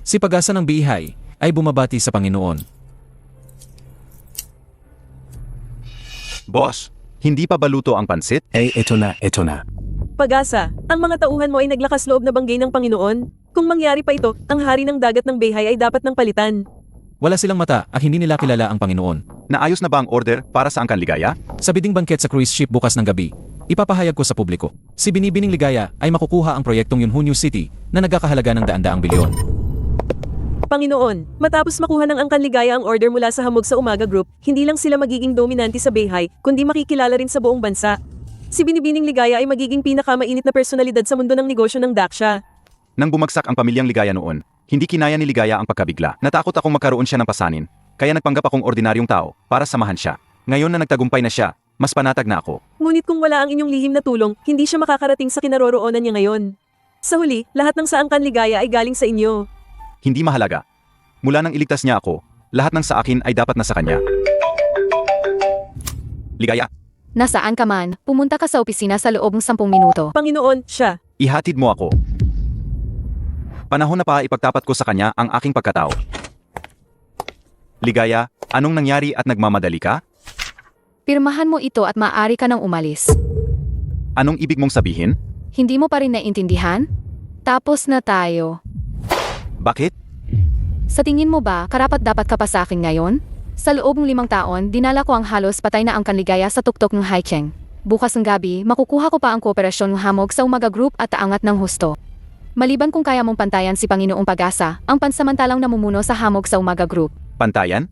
Si Pag-asa ng Bihay ay bumabati sa Panginoon. Boss, hindi pa baluto ang pansit? Ito na. Pag-asa, ang mga tauhan mo ay naglakas loob na banggay ng Panginoon. Kung mangyari pa ito, ang hari ng dagat ng Bihay ay dapat ng palitan. Wala silang mata at hindi nila kilala ang Panginoon. Naayos na ba ang order para sa Angkan Ligaya? Sa biding bangket sa cruise ship bukas ng gabi, ipapahayag ko sa publiko. Si Binibining Ligaya ay makukuha ang proyektong Yunhunyo City na nagkakahalaga ng daan-daang bilyon. Panginoon, matapos makuha ng Angkan Ligaya ang order mula sa Hamog sa Umaga Group, hindi lang sila magiging dominante sa Bihay, kundi makikilala rin sa buong bansa. Si Binibining Ligaya ay magiging pinakamainit na personalidad sa mundo ng negosyo ng Daksha. Nang bumagsak ang pamilyang Ligaya noon, hindi kinaya ni Ligaya ang pagkabigla. Natakot akong magkaroon siya ng pasanin, kaya nagpanggap akong ordinaryong tao para samahan siya. Ngayon na nagtagumpay na siya, mas panatag na ako. Ngunit kung wala ang inyong lihim na tulong, hindi siya makakarating sa kinaroroonan niya ngayon. Sa huli, lahat ng sa Angkan Ligaya ay galing sa inyo. Hindi mahalaga. Mula nang iligtas niya ako, lahat ng sa akin ay dapat na sa kanya. Ligaya, Nasaan ka man, pumunta ka sa opisina sa loob ng 10 minuto. Panginoon, siya. ihatid mo ako. Panahon na pa ipagtapat ko sa kanya ang aking pagkatao. Ligaya, anong nangyari at nagmamadali ka? Pirmahan mo ito at maaari ka nang umalis. Anong ibig mong sabihin? Hindi mo pa rin naiintindihan? Tapos na tayo. Bakit? Sa tingin mo ba, karapat-dapat ka pa sa akin ngayon? Sa loob ng 5 taon, dinala ko ang halos patay na Angkan Ligaya sa tuktok ng Haicheng. Bukas ng gabi, makukuha ko pa ang kooperasyon ng Hamog sa Umaga Group at aangat ng husto. Maliban kung kaya mong pantayan si Panginoong Pag-asa, ang pansamantalang namumuno sa Hamog sa Umaga Group. Pantayan?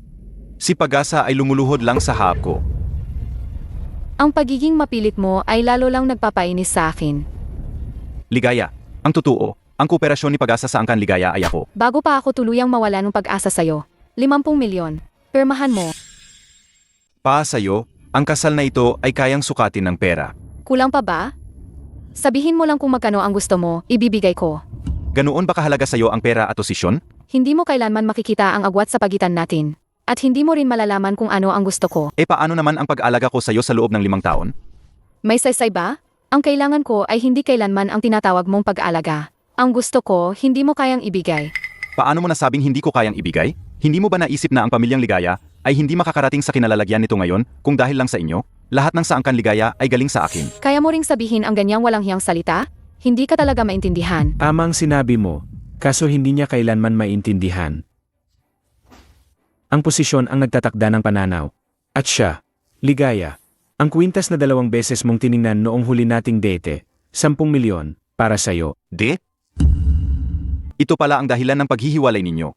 Si Pag-asa ay lumuluhod lang sa hap ko. Ang pagiging mapilit mo ay lalo lang nagpapainis sa akin. Ligaya, ang totoo, ang kooperasyon ni Pag-asa sa Angkan Ligaya ay ako. Bago pa ako tuluyang mawala ng pag-asa sa'yo, 50 milyon. Pirmahan mo. Pa sa'yo, ang kasal na ito ay kayang sukatin ng pera. Kulang pa ba? Sabihin mo lang kung magkano ang gusto mo, ibibigay ko. Ganoon ba kahalaga sa'yo ang pera at posisyon? Hindi mo kailanman makikita ang agwat sa pagitan natin. At hindi mo rin malalaman kung ano ang gusto ko. Paano naman ang pag-alaga ko sa'yo sa loob ng 5 taon? May saysay ba? Ang kailangan ko ay hindi kailanman ang tinatawag mong pag-aalaga. Ang gusto ko, hindi mo kayang ibigay. Paano mo nasabing hindi ko kayang ibigay? Hindi mo ba naisip na ang pamilyang Ligaya ay hindi makakarating sa kinalalagyan nito ngayon kung dahil lang sa inyo? Lahat ng sa Angkan Ligaya ay galing sa akin. Kaya mo ring sabihin ang ganyang walang hiyang salita? Hindi ka talaga maintindihan. Tamang sinabi mo, kaso hindi niya kailanman maintindihan. Ang posisyon ang nagtatakda ng pananaw. At siya, Ligaya, ang kwintas na 2 beses mong tiningnan noong huli nating date, 10 milyon, para sa'yo. De? Ito pala ang dahilan ng paghihiwalay ninyo.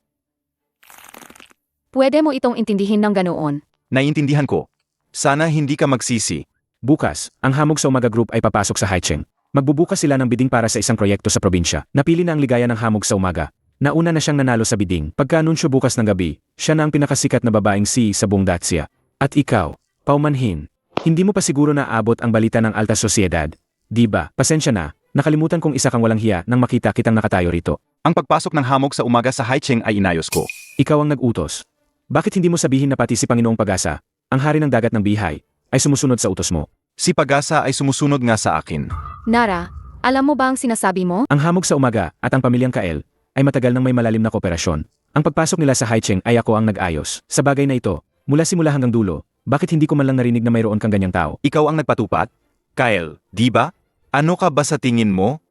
Pwede mo itong intindihin ng ganoon. Naiintindihan ko. Sana hindi ka magsisi. Bukas, ang Hamog sa Umaga Group ay papasok sa Haicheng. Magbubukas sila ng bidding para sa isang proyekto sa probinsya. Napili na ang Ligaya ng Hamog sa Umaga. Nauna na siyang nanalo sa bidding. Pagka-anunsyo bukas ng gabi, siya na ang pinakasikat na babaeng sa buong Dacia. At ikaw, paumanhin, hindi mo pa siguro naabot ang balita ng alta sosyedad. Di ba? Pasensya na, nakalimutan kong isa kang walang hiya nang makita kitang nakatayo rito. Ang pagpasok ng Hamog sa Umaga sa Haicheng ay inayos ko. Ikaw ang nag-utos. Bakit hindi mo sabihin na pati si Panginoong Pag-asa, ang hari ng dagat ng Bihay, ay sumusunod sa utos mo? Si Pag-asa ay sumusunod nga sa akin. Nara, alam mo ba ang sinasabi mo? Ang Hamog sa Umaga at ang pamilyang Kael ay matagal nang may malalim na kooperasyon. Ang pagpasok nila sa Haicheng ay ako ang nag-ayos. Sa bagay na ito, mula simula hanggang dulo, bakit hindi ko man lang narinig na mayroon kang ganyang tao? Ikaw ang nagpatupad? Kyle, di ba? Ano ka ba sa tingin mo?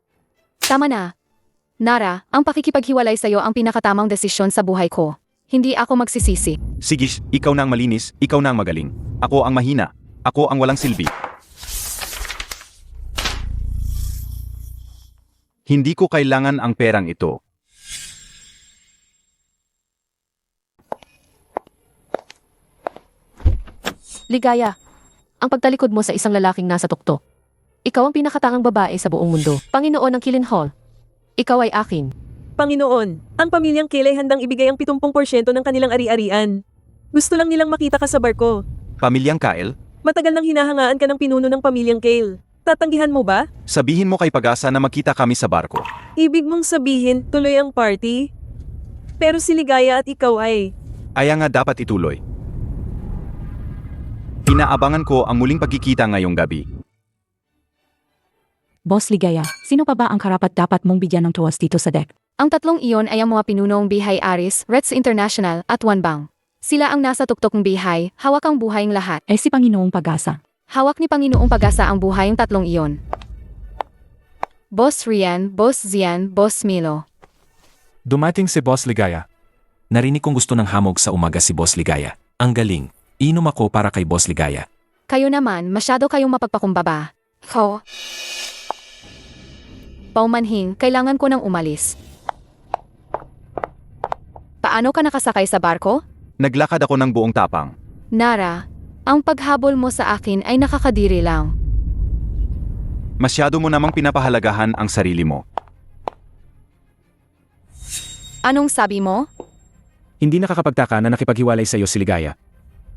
Tama na. Nara, ang pakikipaghiwalay sa'yo ang pinakatamang desisyon sa buhay ko. Hindi ako magsisisi. Sige, ikaw na ang malinis, ikaw na ang magaling. Ako ang mahina. Ako ang walang silbi. Hindi ko kailangan ang perang ito. Ligaya, ang pagtalikod mo sa isang lalaking nasa tuktok. Ikaw ang pinakatangang babae sa buong mundo. Panginoon ng Kilinhol. Ikaw ay akin. Panginoon, ang pamilyang Kale ay handang ibigay ang 70% ng kanilang ari-arian. Gusto lang nilang makita ka sa barko. Pamilyang Kyle, Matagal nang hinahangaan ka ng pinuno ng pamilyang Kale. Tatanggihan mo ba? sabihin mo kay Pag-asa na magkita kami sa barko. Ibig mong sabihin, tuloy ang party? Pero si Ligaya at ikaw ay... Aya nga dapat ituloy. Inaabangan ko ang muling pagkikita ngayong gabi. Boss Ligaya, sino pa ba ang karapat-dapat mong bigyan ng tuwas dito sa deck? Ang tatlong iyon ay ang mga pinunong Bihay Aris, Reds International at Wanbang. Sila ang nasa tuktok ng Bihay, hawak ang buhaying lahat. Si Panginoong Pag-asa. Hawak ni Panginoong Pag-asa ang buhaying tatlong iyon. Boss Rian, Boss Zian, Boss Milo. Dumating si Boss Ligaya. Narinig kong gusto ng hamog sa umaga si Boss Ligaya. Ang galing. Inom ako para kay Boss Ligaya. Kayo naman, masyado kayong mapagpakumbaba. Ho. Paumanhin, kailangan ko nang umalis. Paano ka nakasakay sa barko? Naglakad ako ng buong tapang. Nara, ang paghabol mo sa akin ay nakakadiri lang. Masyado mo namang pinapahalagahan ang sarili mo. Anong sabi mo? Hindi nakakapagtaka na nakipaghiwalay sa iyo si Ligaya.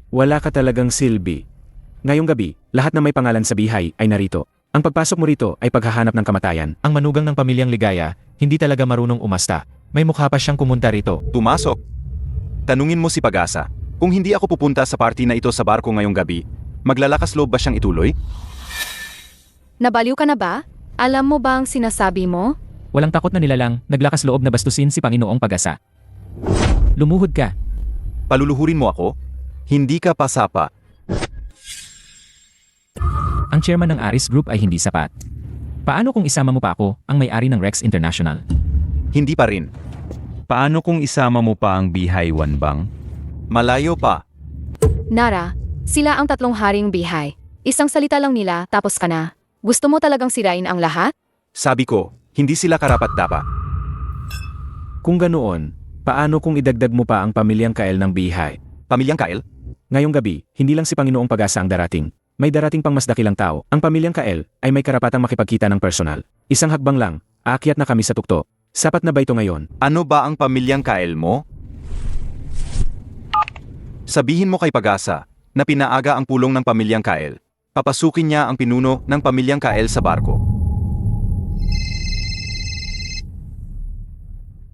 Wala ka talagang silbi. Ngayong gabi, lahat na may pangalan sa Bihay ay narito. Ang pagpasok mo rito ay paghahanap ng kamatayan. Ang manugang ng pamilyang Ligaya, hindi talaga marunong umasta. May mukha pa siyang kumunta rito. Tumasok. Tanungin mo si Pag-asa. Kung hindi ako pupunta sa party na ito sa barko ngayong gabi, maglalakas loob ba siyang ituloy? Nabaliw ka na ba? Alam mo ba ang sinasabi mo? Walang takot na nilalang, naglakas loob na bastusin si Panginoong Pag-asa. Lumuhod ka. Paluluhurin mo ako? Hindi ka pasapa. Ang chairman ng Aris Group ay hindi sapat. Paano kung isama mo pa ako, ang may-ari ng Rex International? Hindi pa rin. Paano kung isama mo pa ang Bihay Wanbang? Malayo pa. Nara, sila ang tatlong haring Bihay. Isang salita lang nila, tapos ka na. Gusto mo talagang sirain ang lahat? Sabi ko, hindi sila karapat-dapat. Kung ganoon, paano kung idagdag mo pa ang pamilyang Kael ng Bihay? Pamilyang Kael? Ngayong gabi, hindi lang si Panginoong Pag-asa ang darating. May darating pang mas dakilang tao. Ang pamilyang Kael ay may karapatang makipagkita ng personal. Isang hakbang lang, aakyat na kami sa tukto. Sapat na ba ito ngayon? Ano ba ang pamilyang Kael mo? Sabihin mo kay Pag-asa na pinaaga ang pulong ng pamilyang Kael. Papasukin niya ang pinuno ng pamilyang Kael sa barko.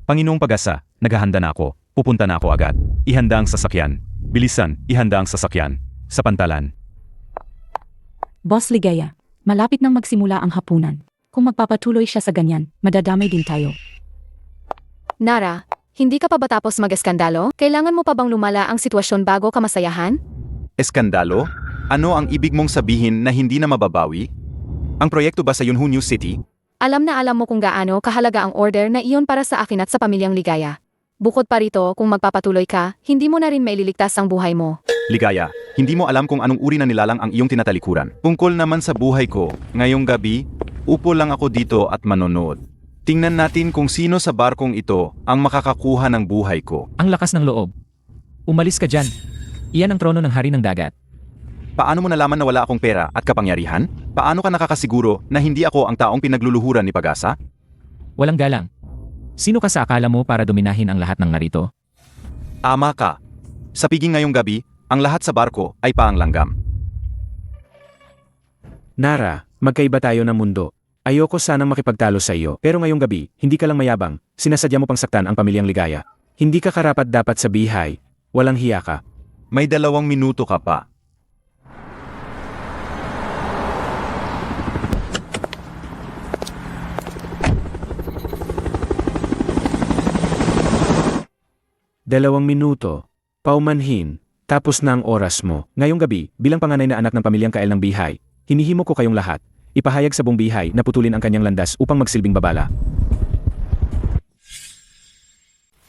Panginoong Pag-asa, naghahanda na ako. Pupunta na ako agad. Ihanda ang sasakyan. Bilisan, ihanda ang sasakyan. Sa pantalan. Boss Ligaya, malapit nang magsimula ang hapunan. Kung magpapatuloy siya sa ganyan, madadamay din tayo. Nara, hindi ka pa ba tapos mag-eskandalo? Kailangan mo pa bang lumala ang sitwasyon bago ka masayahan? Eskandalo? Ano ang ibig mong sabihin na hindi na mababawi? Ang proyekto ba sa Yunhu New City? Alam na alam mo kung gaano kahalaga ang order na iyon para sa akin at sa pamilyang Ligaya. Bukod pa rito, kung magpapatuloy ka, hindi mo na rin maililigtas ang buhay mo. Ligaya, hindi mo alam kung anong uri na nilalang ang iyong tinatalikuran. Tungkol naman sa buhay ko, ngayong gabi, upo lang ako dito at manonood. Tingnan natin kung sino sa barkong ito ang makakakuha ng buhay ko. Ang lakas ng loob. Umalis ka dyan. Iyan ang trono ng hari ng dagat. Paano mo nalaman na wala akong pera at kapangyarihan? Paano ka nakakasiguro na hindi ako ang taong pinagluluhuran ni Pag-asa? Walang galang. Sino ka sa akala mo para dominahin ang lahat ng narito? Ama ka. Sa piging ngayong gabi, ang lahat sa barko ay paanglanggam. Nara, magkaiba tayo ng mundo. Ayoko sanang makipagtalo sa iyo, pero ngayong gabi, hindi ka lang mayabang, sinasadya mo pang saktan ang pamilyang Ligaya. Hindi ka karapat-dapat sa Bihay. Walang hiya ka. May 2 minuto ka pa. Dalawang minuto. Paumanhin. Tapos na ang oras mo. Ngayong gabi, bilang panganay na anak ng pamilyang Kael ng Bihay, hinihimo ko kayong lahat. Ipahayag sa buong Bihay na putulin ang kanyang landas upang magsilbing babala.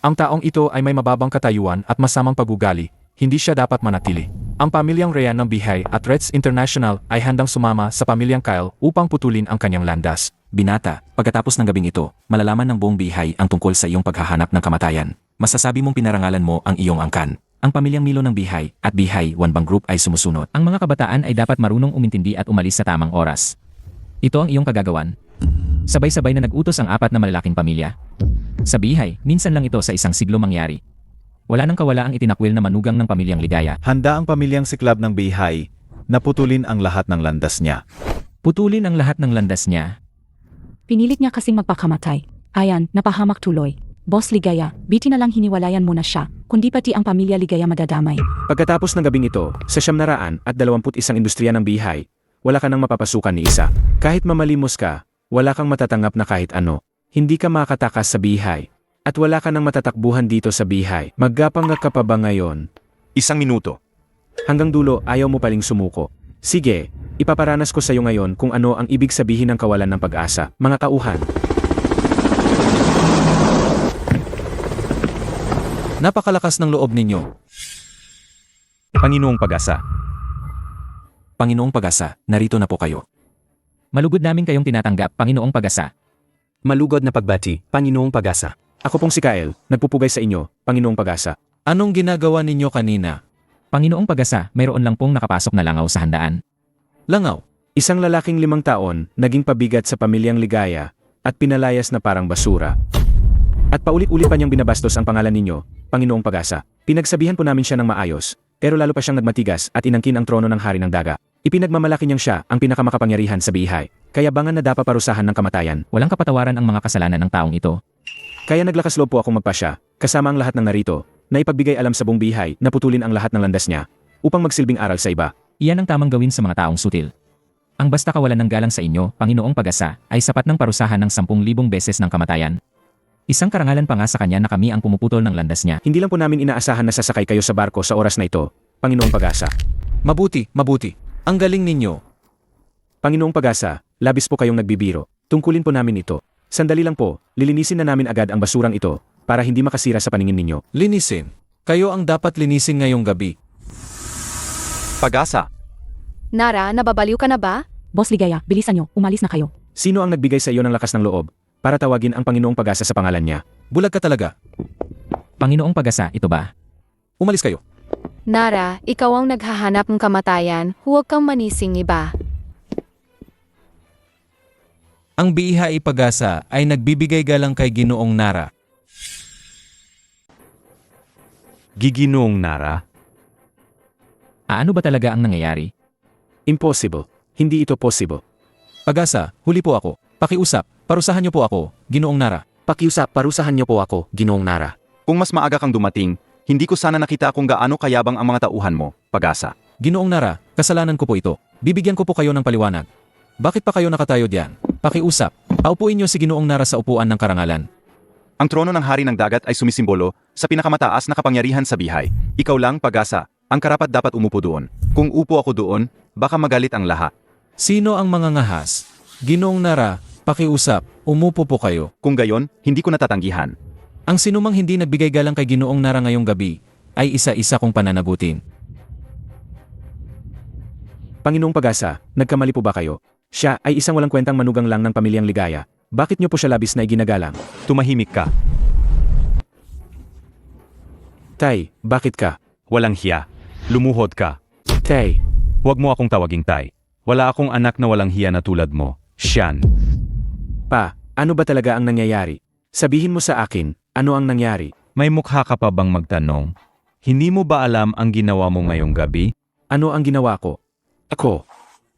Ang taong ito ay may mababang katayuan at masamang pag-ugali. Hindi siya dapat manatili. Ang pamilyang Ryan ng Bihay at Reds International ay handang sumama sa pamilyang Kyle upang putulin ang kanyang landas. Binata, pagkatapos ng gabing ito, malalaman ng buong Bihay ang tungkol sa iyong paghahanap ng kamatayan. Masasabi mong pinarangalan mo ang iyong angkan. Ang pamilyang Milo ng Bihay at Bihay Wanbang Group ay sumusunod. Ang mga kabataan ay dapat marunong umintindi at umalis sa tamang oras. Ito ang iyong kagagawan. Sabay-sabay na nag-utos ang 4 na malalaking pamilya. Sa Bihay, minsan lang ito sa isang siglo mangyari. Wala nang kawala ang itinakwil na manugang ng pamilyang Ligaya. Handa ang pamilyang Siklab ng Bihay na putulin ang lahat ng landas niya. Putulin ang lahat ng landas niya. Pinilit niya kasing magpakamatay. Ayan, napahamak tuloy. Boss Ligaya, biti na lang hiniwalayan mo na siya, kundi pati ang pamilya Ligaya madadamay. Pagkatapos ng gabing ito, sa 921 industriya ng Bihay, wala ka nang mapapasukan ni isa. Kahit mamalimos ka, wala kang matatanggap na kahit ano. Hindi ka makatakas sa bihay. At wala ka nang matatakbuhan dito sa bihay. Maggapang ka pa ba ngayon? 1 minuto. Hanggang dulo ayaw mo paling sumuko. Sige, ipaparanas ko sa iyo ngayon kung ano ang ibig sabihin ng kawalan ng pag-asa, mga kauhan. Napakalakas ng loob ninyo. Panginoong Pag-asa, Panginoong Pag-asa, narito na po kayo. Malugod namin kayong tinatanggap, Panginoong Pag-asa. Malugod na pagbati, Panginoong Pag-asa. Ako pong si Kyle, nagpupugay sa inyo, Panginoong Pag-asa. Anong ginagawa ninyo kanina? Panginoong Pag-asa, mayroon lang pong nakapasok na langaw sa handaan. Langaw. Isang lalaking 5 taon, naging pabigat sa pamilyang Ligaya, at pinalayas na parang basura. At paulit-ulit pa niyang binabastos ang pangalan ninyo, Panginoong Pag-asa. Pinagsabihan po namin siya ng maayos, pero lalo pa siyang nagmatigas at inangkin ang trono ng hari ng daga. Ipinagmamalaki niyang siya ang pinakamakapangyarihan sa bihay, kaya bangan na dapat parusahan ng kamatayan. Walang kapatawaran ang mga kasalanan ng taong ito. Kaya naglakas loob po akong magpasya, kasama ang lahat ng narito, na ipagbigay alam sa buong bihay na putulin ang lahat ng landas niya, upang magsilbing aral sa iba. Iyan ang tamang gawin sa mga taong sutil. Ang basta kawalan ng galang sa inyo, Panginoong Pag-asa, ay sapat ng parusahan ng 10,000 beses ng kamatayan. Isang karangalan pa nga sa kanya na kami ang pumuputol ng landas niya. Hindi lang po namin inaasahan na sasakay kayo sa barko sa oras na ito, Panginoong Pag-asa. Mabuti, mabuti. Ang galing ninyo. Panginoong Pag-asa, labis po kayong nagbibiro. Tungkulin po namin ito. Sandali lang po, lilinisin na namin agad ang basurang ito, para hindi makasira sa paningin ninyo. Linisin. Kayo ang dapat linisin ngayong gabi. Pag-asa. Nara, nababaliw ka na ba? Boss Ligaya, bilisan nyo, umalis na kayo. Sino ang nagbigay sa iyo ng lakas ng loob, para tawagin ang Panginoong Pag-asa sa pangalan niya? Bulag ka talaga. Panginoong Pag-asa, ito ba? Umalis kayo. Nara, ikaw ang naghahanap ng kamatayan, huwag kang manising iba. Ang Bihay Pag-asa ay nagbibigay galang kay Ginoong Nara. Giginoong Nara, Ano ba talaga ang nangyayari? Impossible. Hindi ito possible. Pag-asa, huli po ako. Pakiusap, parusahan niyo po ako, Ginoong Nara. Pakiusap, parusahan niyo po ako, Ginoong Nara. Kung mas maaga kang dumating, hindi ko sana nakita kung gaano kayabang ang mga tauhan mo, Pag-asa. Ginoong Nara, kasalanan ko po ito. Bibigyan ko po kayo ng paliwanag. Bakit pa kayo nakatayo diyan? Pakiusap, paupuin niyo si Ginoong Nara sa upuan ng karangalan. Ang trono ng hari ng dagat ay sumisimbolo sa pinakamataas na kapangyarihan sa bihay. Ikaw lang, Pag-asa, ang karapat dapat umupo doon. Kung upo ako doon, baka magalit ang lahat. Sino ang mga ngahas? Ginoong Nara, pakiusap, umupo po kayo. Kung gayon, hindi ko natatanggihan. Ang sinumang hindi nagbigay galang kay Ginoong Nara ngayong gabi, ay isa-isa kong pananagutin. Panginoong Pag-asa, nagkamali po ba kayo? Siya ay isang walang kwentang manugang lang ng pamilyang Ligaya. Bakit niyo po siya labis na iginagalang? tumahimik ka. Tay, bakit ka? Walang hiya. Lumuhod ka. Tay, Huwag mo akong tawaging tay. Wala akong anak na walang hiya na tulad mo. Siyan. pa, ano ba talaga ang nangyayari? Sabihin mo sa akin, ano ang nangyari? May mukha ka pa bang magtanong? Hindi mo ba alam ang ginawa mo ngayong gabi? Ano ang ginawa ko? Ako,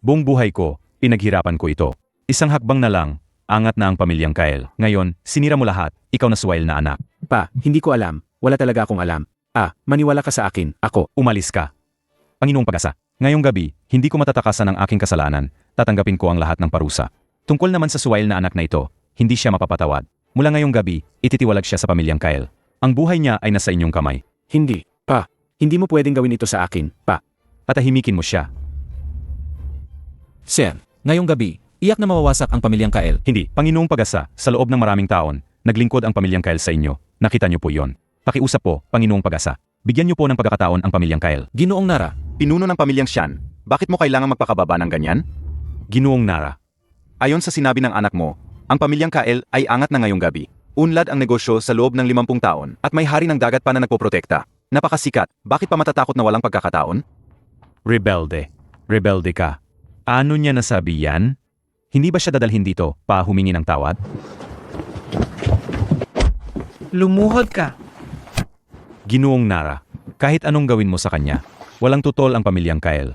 Buong buhay ko, pinaghirapan ko ito. Isang hakbang na lang, angat na ang pamilyang Kyle. Ngayon, sinira mo lahat, ikaw na swile na anak. pa, hindi ko alam. Wala talaga akong alam. Maniwala ka sa akin. Ako, Umalis ka. Panginoong Pag-asa, ngayong gabi, hindi ko matatakasan ang aking kasalanan. Tatanggapin ko ang lahat ng parusa. Tungkol naman sa swile na anak na ito, hindi siya mapapatawad. Mula ngayong gabi, ititiwalag siya sa pamilyang Kyle. Ang buhay niya ay nasa inyong kamay. hindi. Pa, hindi mo pwedeng gawin ito sa akin. Pa, Patahimikin mo siya. Sir, ngayong gabi, iyak na mawawasak ang pamilyang Kael. Hindi, Panginoong Pag-asa, sa loob ng maraming taon, naglingkod ang pamilyang Kyle sa inyo. Nakita niyo po yon. Pakiusap po, Panginoong Pag-asa. Bigyan niyo po ng pagkakataon ang pamilyang Kyle. Ginoong Nara, Pinuno ng pamilyang Sian, bakit mo kailangang magpakababa ng ganyan? Ginoong Nara, Ayon sa sinabi ng anak mo, ang pamilyang Kael ay angat na ngayong gabi. Unlad ang negosyo sa loob ng 50 taon at may hari ng dagat pa na nagpoprotekta. Napakasikat, bakit pa matatakot na walang pagkakataon? rebelde. Rebelde ka. Ano niya nasabi yan? Hindi ba siya dadalhin dito pa humingi ng tawad? Lumuhod ka. Ginoong Nara, kahit anong gawin mo sa kanya, walang tutol ang pamilyang Kyle.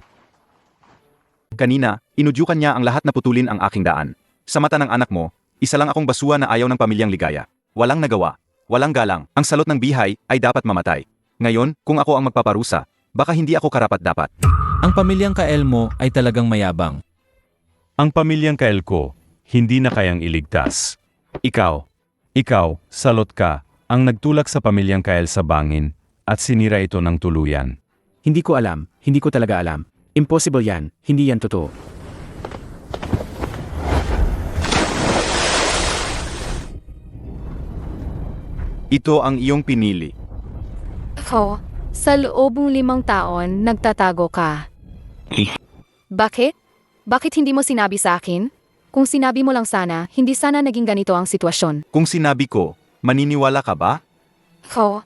Kanina, inudyukan niya ang lahat na putulin ang aking daan. Sa mata ng anak mo, isa lang akong basura na ayaw ng pamilyang Ligaya. Walang nagawa, walang galang, ang salot ng bihay ay dapat mamatay. Ngayon, kung ako ang magpaparusa, baka hindi ako karapat-dapat. ang pamilyang Kael mo ay talagang mayabang. Ang pamilyang Kyle ko, hindi na kayang iligtas. Ikaw, salot ka, ang nagtulak sa pamilyang Kyle sa bangin, at sinira ito ng tuluyan. Hindi ko alam, hindi ko talaga alam. Impossible yan, hindi yan totoo. Ito ang iyong pinili. Ako, sa loob ng 5 taon, nagtatago ka. Bakit? Bakit hindi mo sinabi sa akin? Kung sinabi mo lang sana, hindi sana naging ganito ang sitwasyon. Kung sinabi ko, maniniwala ka ba? Ako,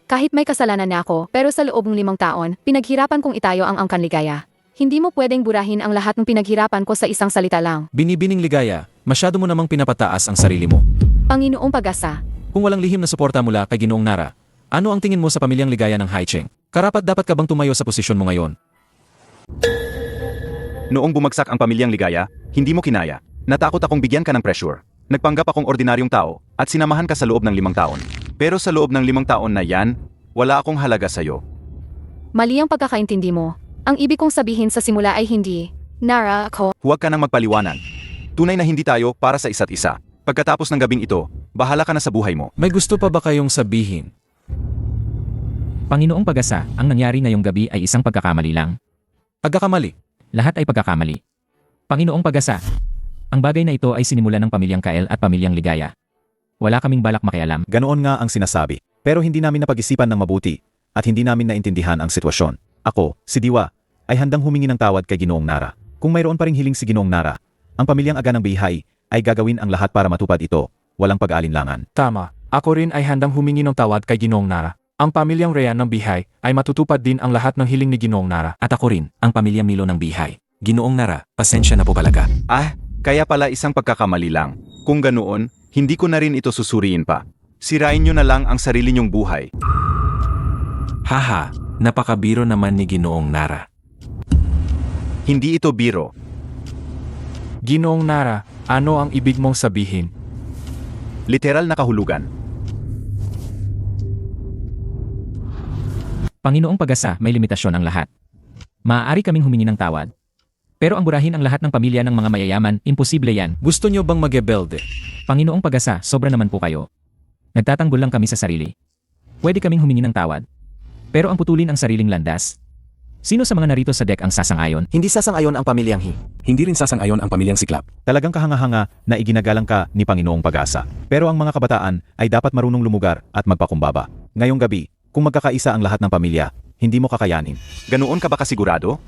kahit may kasalanan na ako, pero sa loob ng 5 taon, pinaghirapan kong itayo ang angkan ligaya. Hindi mo pwedeng burahin ang lahat ng pinaghirapan ko sa isang salita lang. Binibining ligaya, masyado mo namang pinapataas ang sarili mo. Panginoong Pag-asa, Kung walang lihim na suporta mula kay Ginoong Nara, ano ang tingin mo sa pamilyang ligaya ng Haicheng? Karapat-dapat ka bang tumayo sa posisyon mo ngayon? Noong bumagsak ang pamilyang ligaya, hindi mo kinaya. Natakot akong bigyan ka ng pressure. Nagpanggap akong ordinaryong tao at sinamahan ka sa loob ng 5 taon. Pero sa loob ng 5 taon na yan, wala akong halaga sa'yo. mali ang pagkakaintindi mo. Ang ibig kong sabihin sa simula ay hindi. Nara, ako, Huwag ka nang magpaliwanag. Tunay na hindi tayo para sa isa't isa. Pagkatapos ng gabing ito, bahala ka na sa buhay mo. May gusto pa ba kayong sabihin? Panginoong Pag-asa, ang nangyari ngayong gabi ay isang pagkakamali lang. Pagkakamali. Lahat ay pagkakamali. Panginoong Pag-asa, ang bagay na ito ay sinimula ng pamilyang Kyle at pamilyang Ligaya. Wala kaming balak makialam. Ganoon nga ang sinasabi. Pero hindi namin napag-isipan ng mabuti at hindi namin naintindihan ang sitwasyon. Ako, si Diwa, ay handang humingi ng tawad kay Ginoong Nara. Kung mayroon pa ring hiling si Ginoong Nara, ang pamilyang Aga ng Bihay ay gagawin ang lahat para matupad ito, walang pag-aalinlangan. Tama. Ako rin ay handang humingi ng tawad kay Ginoong Nara. Ang pamilyang Rhean ng Bihay ay matutupad din ang lahat ng hiling ni Ginoong Nara. At ako rin, ang pamilya Milo ng Bihay. Ginoong Nara, pasensya na po talaga. Kaya pala isang pagkakamali lang. Kung ganoon, hindi ko na rin ito susuriin pa. Sirain nyo na lang ang sarili nyong buhay. Haha, napakabiro naman ni Ginoong Nara. Hindi ito biro. Ginoong Nara, ano ang ibig mong sabihin? Literal na kahulugan. Panginoong Pag-asa, may limitasyon ang lahat. Maaari kaming humingi ng tawad. Pero ang burahin ang lahat ng pamilya ng mga mayayaman, imposible yan. Gusto nyo bang mag-ebelde? Panginoong Pag-asa, sobra naman po kayo. Nagtatanggol lang kami sa sarili. Pwede kaming humingi ng tawad. Pero ang putulin ang sariling landas. Sino sa mga narito sa deck ang sasang-ayon? Hindi sasang-ayon ang pamilyang Hi. Hindi rin sasang-ayon ang pamilyang Siklap. Talagang kahanga-hanga na iginagalang ka ni Panginoong Pag-asa. Pero ang mga kabataan ay dapat marunong lumugar at magpakumbaba. Ngayong gabi, kung magkakaisa ang lahat ng pamilya, hindi mo kakayanin. Ganoon ka ba kasigurado?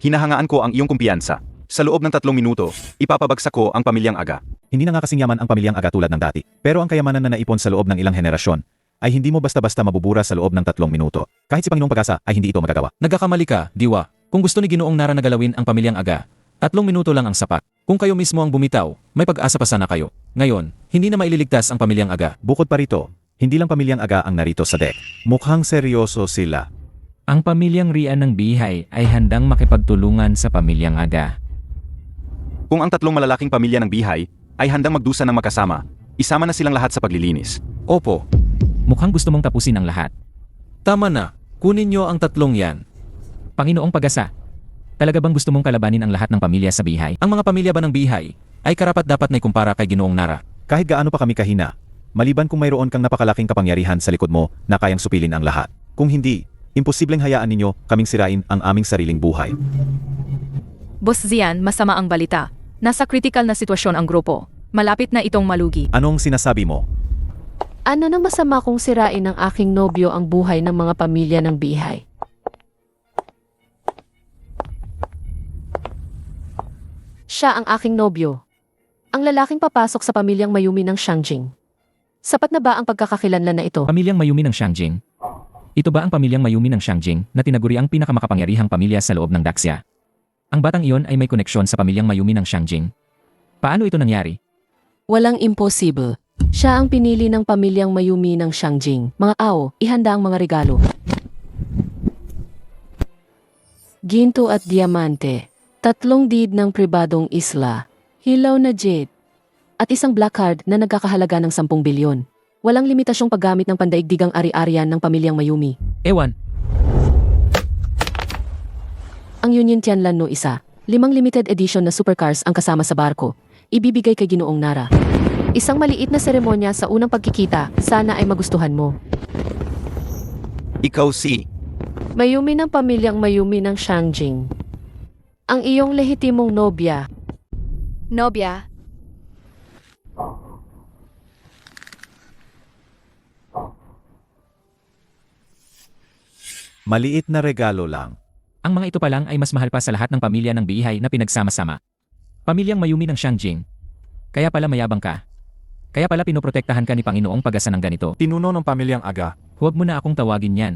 Hinahangaan ko ang iyong kumpiyansa. Sa loob ng 3 minuto, ipapabagsak ko ang pamilyang Aga. Hindi na nga kasing yaman ang pamilyang Aga tulad ng dati. Pero ang kayamanan na naipon sa loob ng ilang henerasyon ay hindi mo basta-basta mabubura sa loob ng 3 minuto. Kahit si Panginoong Pag-asa ay hindi ito magagawa. Nagkakamali ka, Diwa. Kung gusto ni Ginoong Nara na galawin ang pamilyang Aga, 3 minuto lang ang sapat. Kung kayo mismo ang bumitaw, may pag-asa pa sana kayo. Ngayon, hindi na maililigtas ang pamilyang Aga. Bukod pa rito, hindi lang pamilyang Aga ang narito sa deck. Mukhang seryoso sila. Ang pamilyang Rhean ng Bihay ay handang makipagtulungan sa pamilyang Aga. Kung ang 3 malalaking pamilya ng Bihay ay handang magdusa ng magkasama, isama na silang lahat sa paglilinis. Opo, Mukhang gusto mong tapusin ang lahat. tama na. Kunin nyo ang 3 yan. Panginoong Pag-asa, talaga bang gusto mong kalabanin ang lahat ng pamilya sa Bihay? Ang mga pamilya ba ng Bihay ay karapat-dapat na ikumpara kay Ginoong Nara? Kahit gaano pa kami kahina, maliban kung mayroon kang napakalaking kapangyarihan sa likod mo na kayang supilin ang lahat. Kung hindi, imposibleng hayaan ninyo kaming sirain ang aming sariling buhay. Boss Zian, masama ang balita. Nasa critical na sitwasyon ang grupo. Malapit na itong malugi. Anong sinasabi mo? Ano na masama kung sirain ng aking nobyo ang buhay ng mga pamilya ng Bihay? Siya ang aking nobyo. Ang lalaking papasok sa pamilyang Mayumi ng Xiangjing. Sapat na ba ang pagkakakilanlan na ito? Pamilyang Mayumi ng Xiangjing. Ito ba ang pamilyang Mayumi ng Xiangjing na tinaguri ang pinakamakapangyarihang pamilya sa loob ng Daxia? Ang batang iyon ay may koneksyon sa pamilyang Mayumi ng Xiangjing. Paano ito nangyari? Walang imposible. Siya ang pinili ng pamilyang Mayumi ng Xiangjing. Mga ao, ihanda ang mga regalo. Ginto at diamante. 3 deed ng pribadong isla. Hilaw na jade. At isang black card na nagkakahalaga ng 10 bilyon. Walang limitasyong paggamit ng pandaigdigang ari-arian ng pamilyang Mayumi. Ewan, Ang Union Tianlan no isa. 5 limited edition na supercars ang kasama sa barko. ibibigay kay Ginoong Nara. Isang maliit na seremonya sa unang pagkikita, sana ay magustuhan mo. Ikaw si... Mayumi ng pamilyang Mayumi ng Shangjing. Ang iyong lehitimong nobya. Nobya, Maliit na regalo lang. Ang mga ito pa lang ay mas mahal pa sa lahat ng pamilya ng Bihay na pinagsama-sama. Pamilyang Mayumi ng Shangjing. Kaya pala mayabang ka. Kaya pala pinoprotektahan ka ni Panginoong Pag-asa ng ganito. Tinuno ng pamilyang Aga. Huwag mo na akong tawagin yan.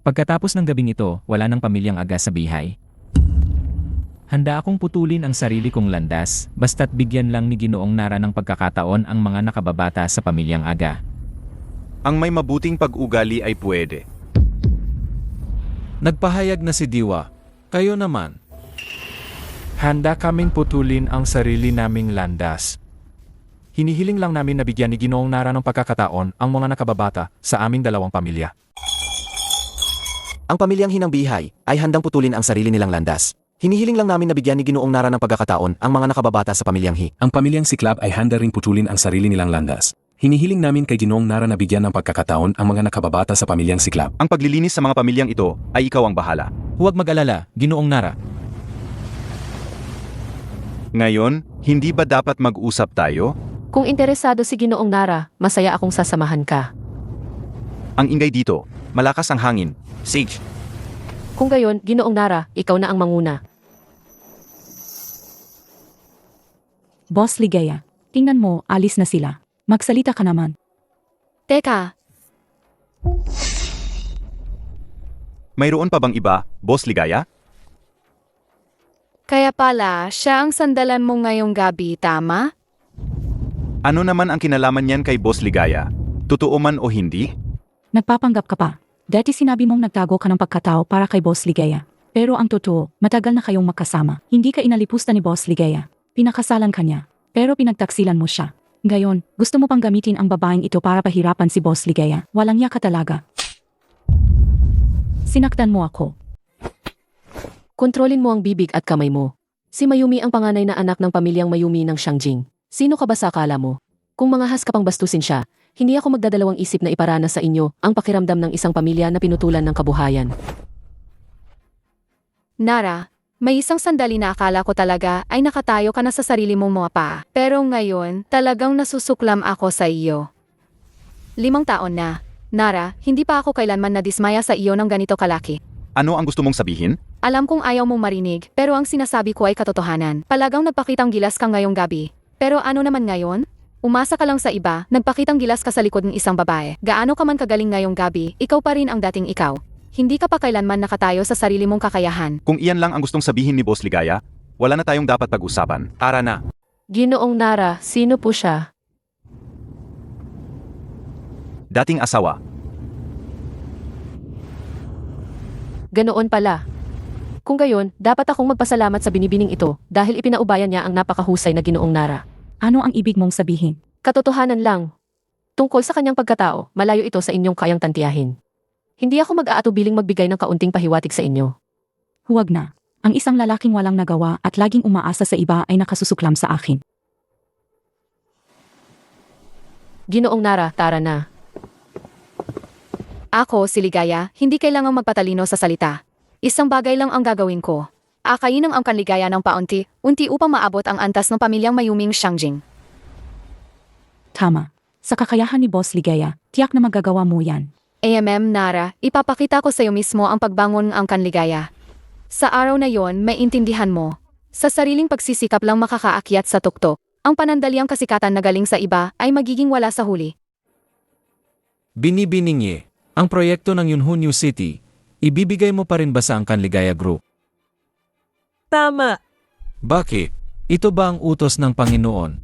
Pagkatapos ng gabing ito, wala ng pamilyang Aga sa Bihay. Handa akong putulin ang sarili kong landas, basta't bigyan lang ni Ginoong Nara ng pagkakataon ang mga nakababata sa pamilyang Aga. Ang may mabuting pag-ugali ay pwede. Nagpahayag na si Diwa. Kayo naman. Handa kaming putulin ang sarili naming landas. Hinihiling lang namin na bigyan ni Ginoong Nara ng pagkakataon ang mga nakababata sa aming dalawang pamilya. Ang pamilyang Hinang Bihay ay handang putulin ang sarili nilang landas. Hinihiling lang namin na bigyan ni Ginoong Nara ng pagkakataon ang mga nakababata sa pamilyang Hi. Ang pamilyang Siklab ay handa ring putulin ang sarili nilang landas. Hinihiling namin kay Ginoong Nara na bigyan ng pagkakataon ang mga nakababata sa pamilyang Siklab. Ang paglilinis sa mga pamilyang ito ay ikaw ang bahala. Huwag mag-alala, Ginoong Nara. Ngayon, hindi ba dapat mag-usap tayo? Kung interesado si Ginoong Nara, masaya akong sasamahan ka. Ang ingay dito, malakas ang hangin. Sage, Kung gayon, Ginoong Nara, ikaw na ang manguna. Boss Ligaya, tingnan mo, alis na sila. Magsalita ka naman. teka, mayroon pa bang iba, Boss Ligaya? kaya pala siya ang sandalan mo ngayong gabi, tama? Ano naman ang kinalaman niyan kay Boss Ligaya? Totoo man o hindi? Nagpapanggap ka pa. Dati sinabi mong nagtago ka ng pagkatao para kay Boss Ligaya. Pero ang totoo, matagal na kayong magkasama. Hindi ka inalipusta ni Boss Ligaya. Pinakasalan ka niya. Pero pinagtaksilan mo siya. Ngayon, gusto mo pang gamitin ang babaeng ito para pahirapan si Boss Ligaya. Walang niya ka talaga. Sinaktan mo ako. Kontrolin mo ang bibig at kamay mo. Si Mayumi ang panganay na anak ng pamilyang Mayumi ng Shangjing. Sino ka ba sa akala mo? Kung mangahas ka pang bastusin siya, hindi ako magdadalawang isip na iparana sa inyo ang pakiramdam ng isang pamilya na pinutulan ng kabuhayan. Nara, may isang sandali na akala ko talaga ay nakatayo ka na sa sarili mong mga paa. Pero ngayon, talagang nasusuklam ako sa iyo. 5 taon na. Nara, hindi pa ako kailanman nadismaya sa iyo ng ganito kalaki. Ano ang gusto mong sabihin? Alam kong ayaw mong marinig, pero ang sinasabi ko ay katotohanan. Palagang nagpakitang gilas ka ngayong gabi. Pero ano naman ngayon? Umasa ka lang sa iba, nagpakitang gilas ka sa likod ng isang babae. Gaano ka man kagaling ngayong gabi, ikaw pa rin ang dating ikaw. Hindi ka pa kailanman nakatayo sa sarili mong kakayahan. Kung iyan lang ang gustong sabihin ni Boss Ligaya, wala na tayong dapat pag-usapan. Tara na. Ginoong Nara, sino po siya? Dating asawa. Ganoon pala. Kung gayon, dapat akong magpasalamat sa binibining ito dahil ipinaubayan niya ang napakahusay na Ginoong Nara. Ano ang ibig mong sabihin? Katotohanan lang. Tungkol sa kanyang pagkatao, malayo ito sa inyong kayang tantiyahin. Hindi ako mag-aatubiling magbigay ng kaunting pahiwatig sa inyo. Huwag na. Ang isang lalaking walang nagawa at laging umaasa sa iba ay nakasusuklam sa akin. Ginoong Nara, tara na. Ako, si Ligaya, hindi kailangang magpatalino sa salita. Isang bagay lang ang gagawin ko. Akayin ang kanligaya ng paunti-unti upang maabot ang antas ng pamilyang Mayuming Shangjing. Tama. Sa kakayahan ni Boss Ligaya, tiyak na magagawa mo yan. Nara, ipapakita ko sa iyo mismo ang pagbangon ng kanligaya. Sa araw na yon, may intindihan mo. Sa sariling pagsisikap lang makakaakyat sa tuktok. Ang panandaliang kasikatan na galing sa iba ay magiging wala sa huli. Binibiningi, ang proyekto ng Yunhu New City, ibibigay mo pa rin ba sa Angkanligaya Group? Tama. Bakit? Ito ba ang utos ng Panginoon?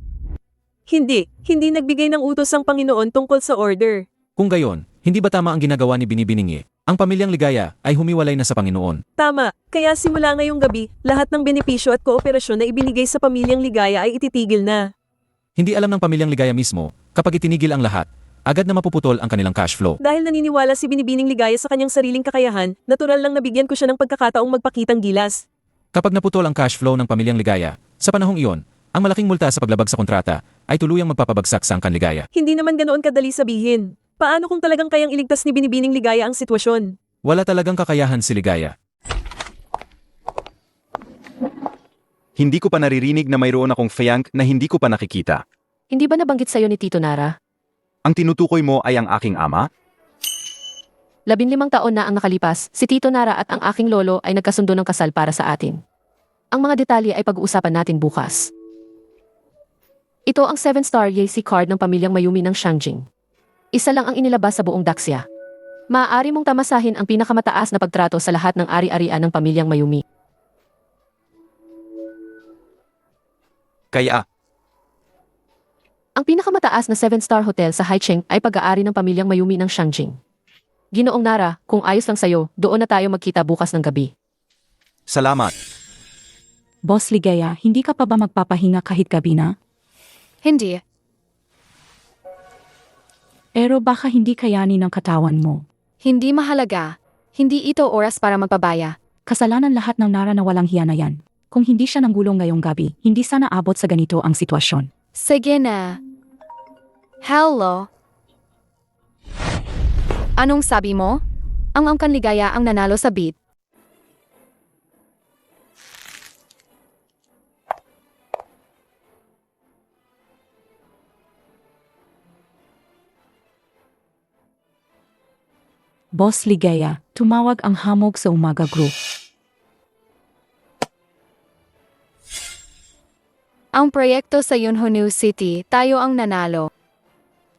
Hindi nagbigay ng utos ang Panginoon tungkol sa order. Kung gayon, hindi ba tama ang ginagawa ni Binibiningi? Ang pamilyang Ligaya ay humiwalay na sa Panginoon. Tama, kaya simula ngayong gabi, lahat ng benepisyo at kooperasyon na ibinigay sa pamilyang Ligaya ay ititigil na. Hindi alam ng pamilyang Ligaya mismo, kapag itinigil ang lahat, agad na mapuputol ang kanilang cash flow. Dahil naniniwala si Binibining Ligaya sa kanyang sariling kakayahan, natural lang nabigyan ko siya ng pagkakataong magpakitang gilas. Kapag naputol ang cash flow ng pamilyang Ligaya, sa panahong iyon, Ang malaking multa sa paglabag sa kontrata ay tuluyang magpapabagsak sa angkan ligaya. Hindi naman ganoon kadali sabihin. Paano kung talagang kayang iligtas ni Binibining Ligaya ang sitwasyon? Wala talagang kakayahan si Ligaya. Hindi ko pa naririnig na mayroon akong fiyank na hindi ko pa nakikita. Hindi ba nabanggit sa'yo ni Tito Nara? Ang tinutukoy mo ay ang aking ama? 15 taon na ang nakalipas, si Tito Nara at ang aking lolo ay nagkasundo ng kasal para sa atin. Ang mga detalye ay pag-uusapan natin bukas. Ito ang 7-star Yacy card ng pamilyang Mayumi ng Shangjing. Isa lang ang inilabas sa buong Daxia. Maaari mong tamasahin ang pinakamataas na pagtrato sa lahat ng ari-arian ng pamilyang Mayumi. Kaya, Ang pinakamataas na 7-star hotel sa Haicheng ay pag-aari ng pamilyang Mayumi ng Shangjing. Ginoong Nara, kung ayos lang sa'yo, doon na tayo magkita bukas ng gabi. salamat. Boss Ligaya, hindi ka pa ba magpapahinga kahit gabi na? Hindi. Pero baka hindi kayanin ng katawan mo. Hindi mahalaga. Hindi ito oras para magpabaya. Kasalanan lahat ng Nara na walang hiya na yan. Kung hindi siya nanggulong ngayong gabi, hindi sana abot sa ganito ang sitwasyon. Sige na. Hello? Anong sabi mo? Ang angkan ligaya ang nanalo sa beat. Boss Ligaya, tumawag ang hamog sa Umaga Group. Ang proyekto sa Yunhonu City, tayo ang nanalo.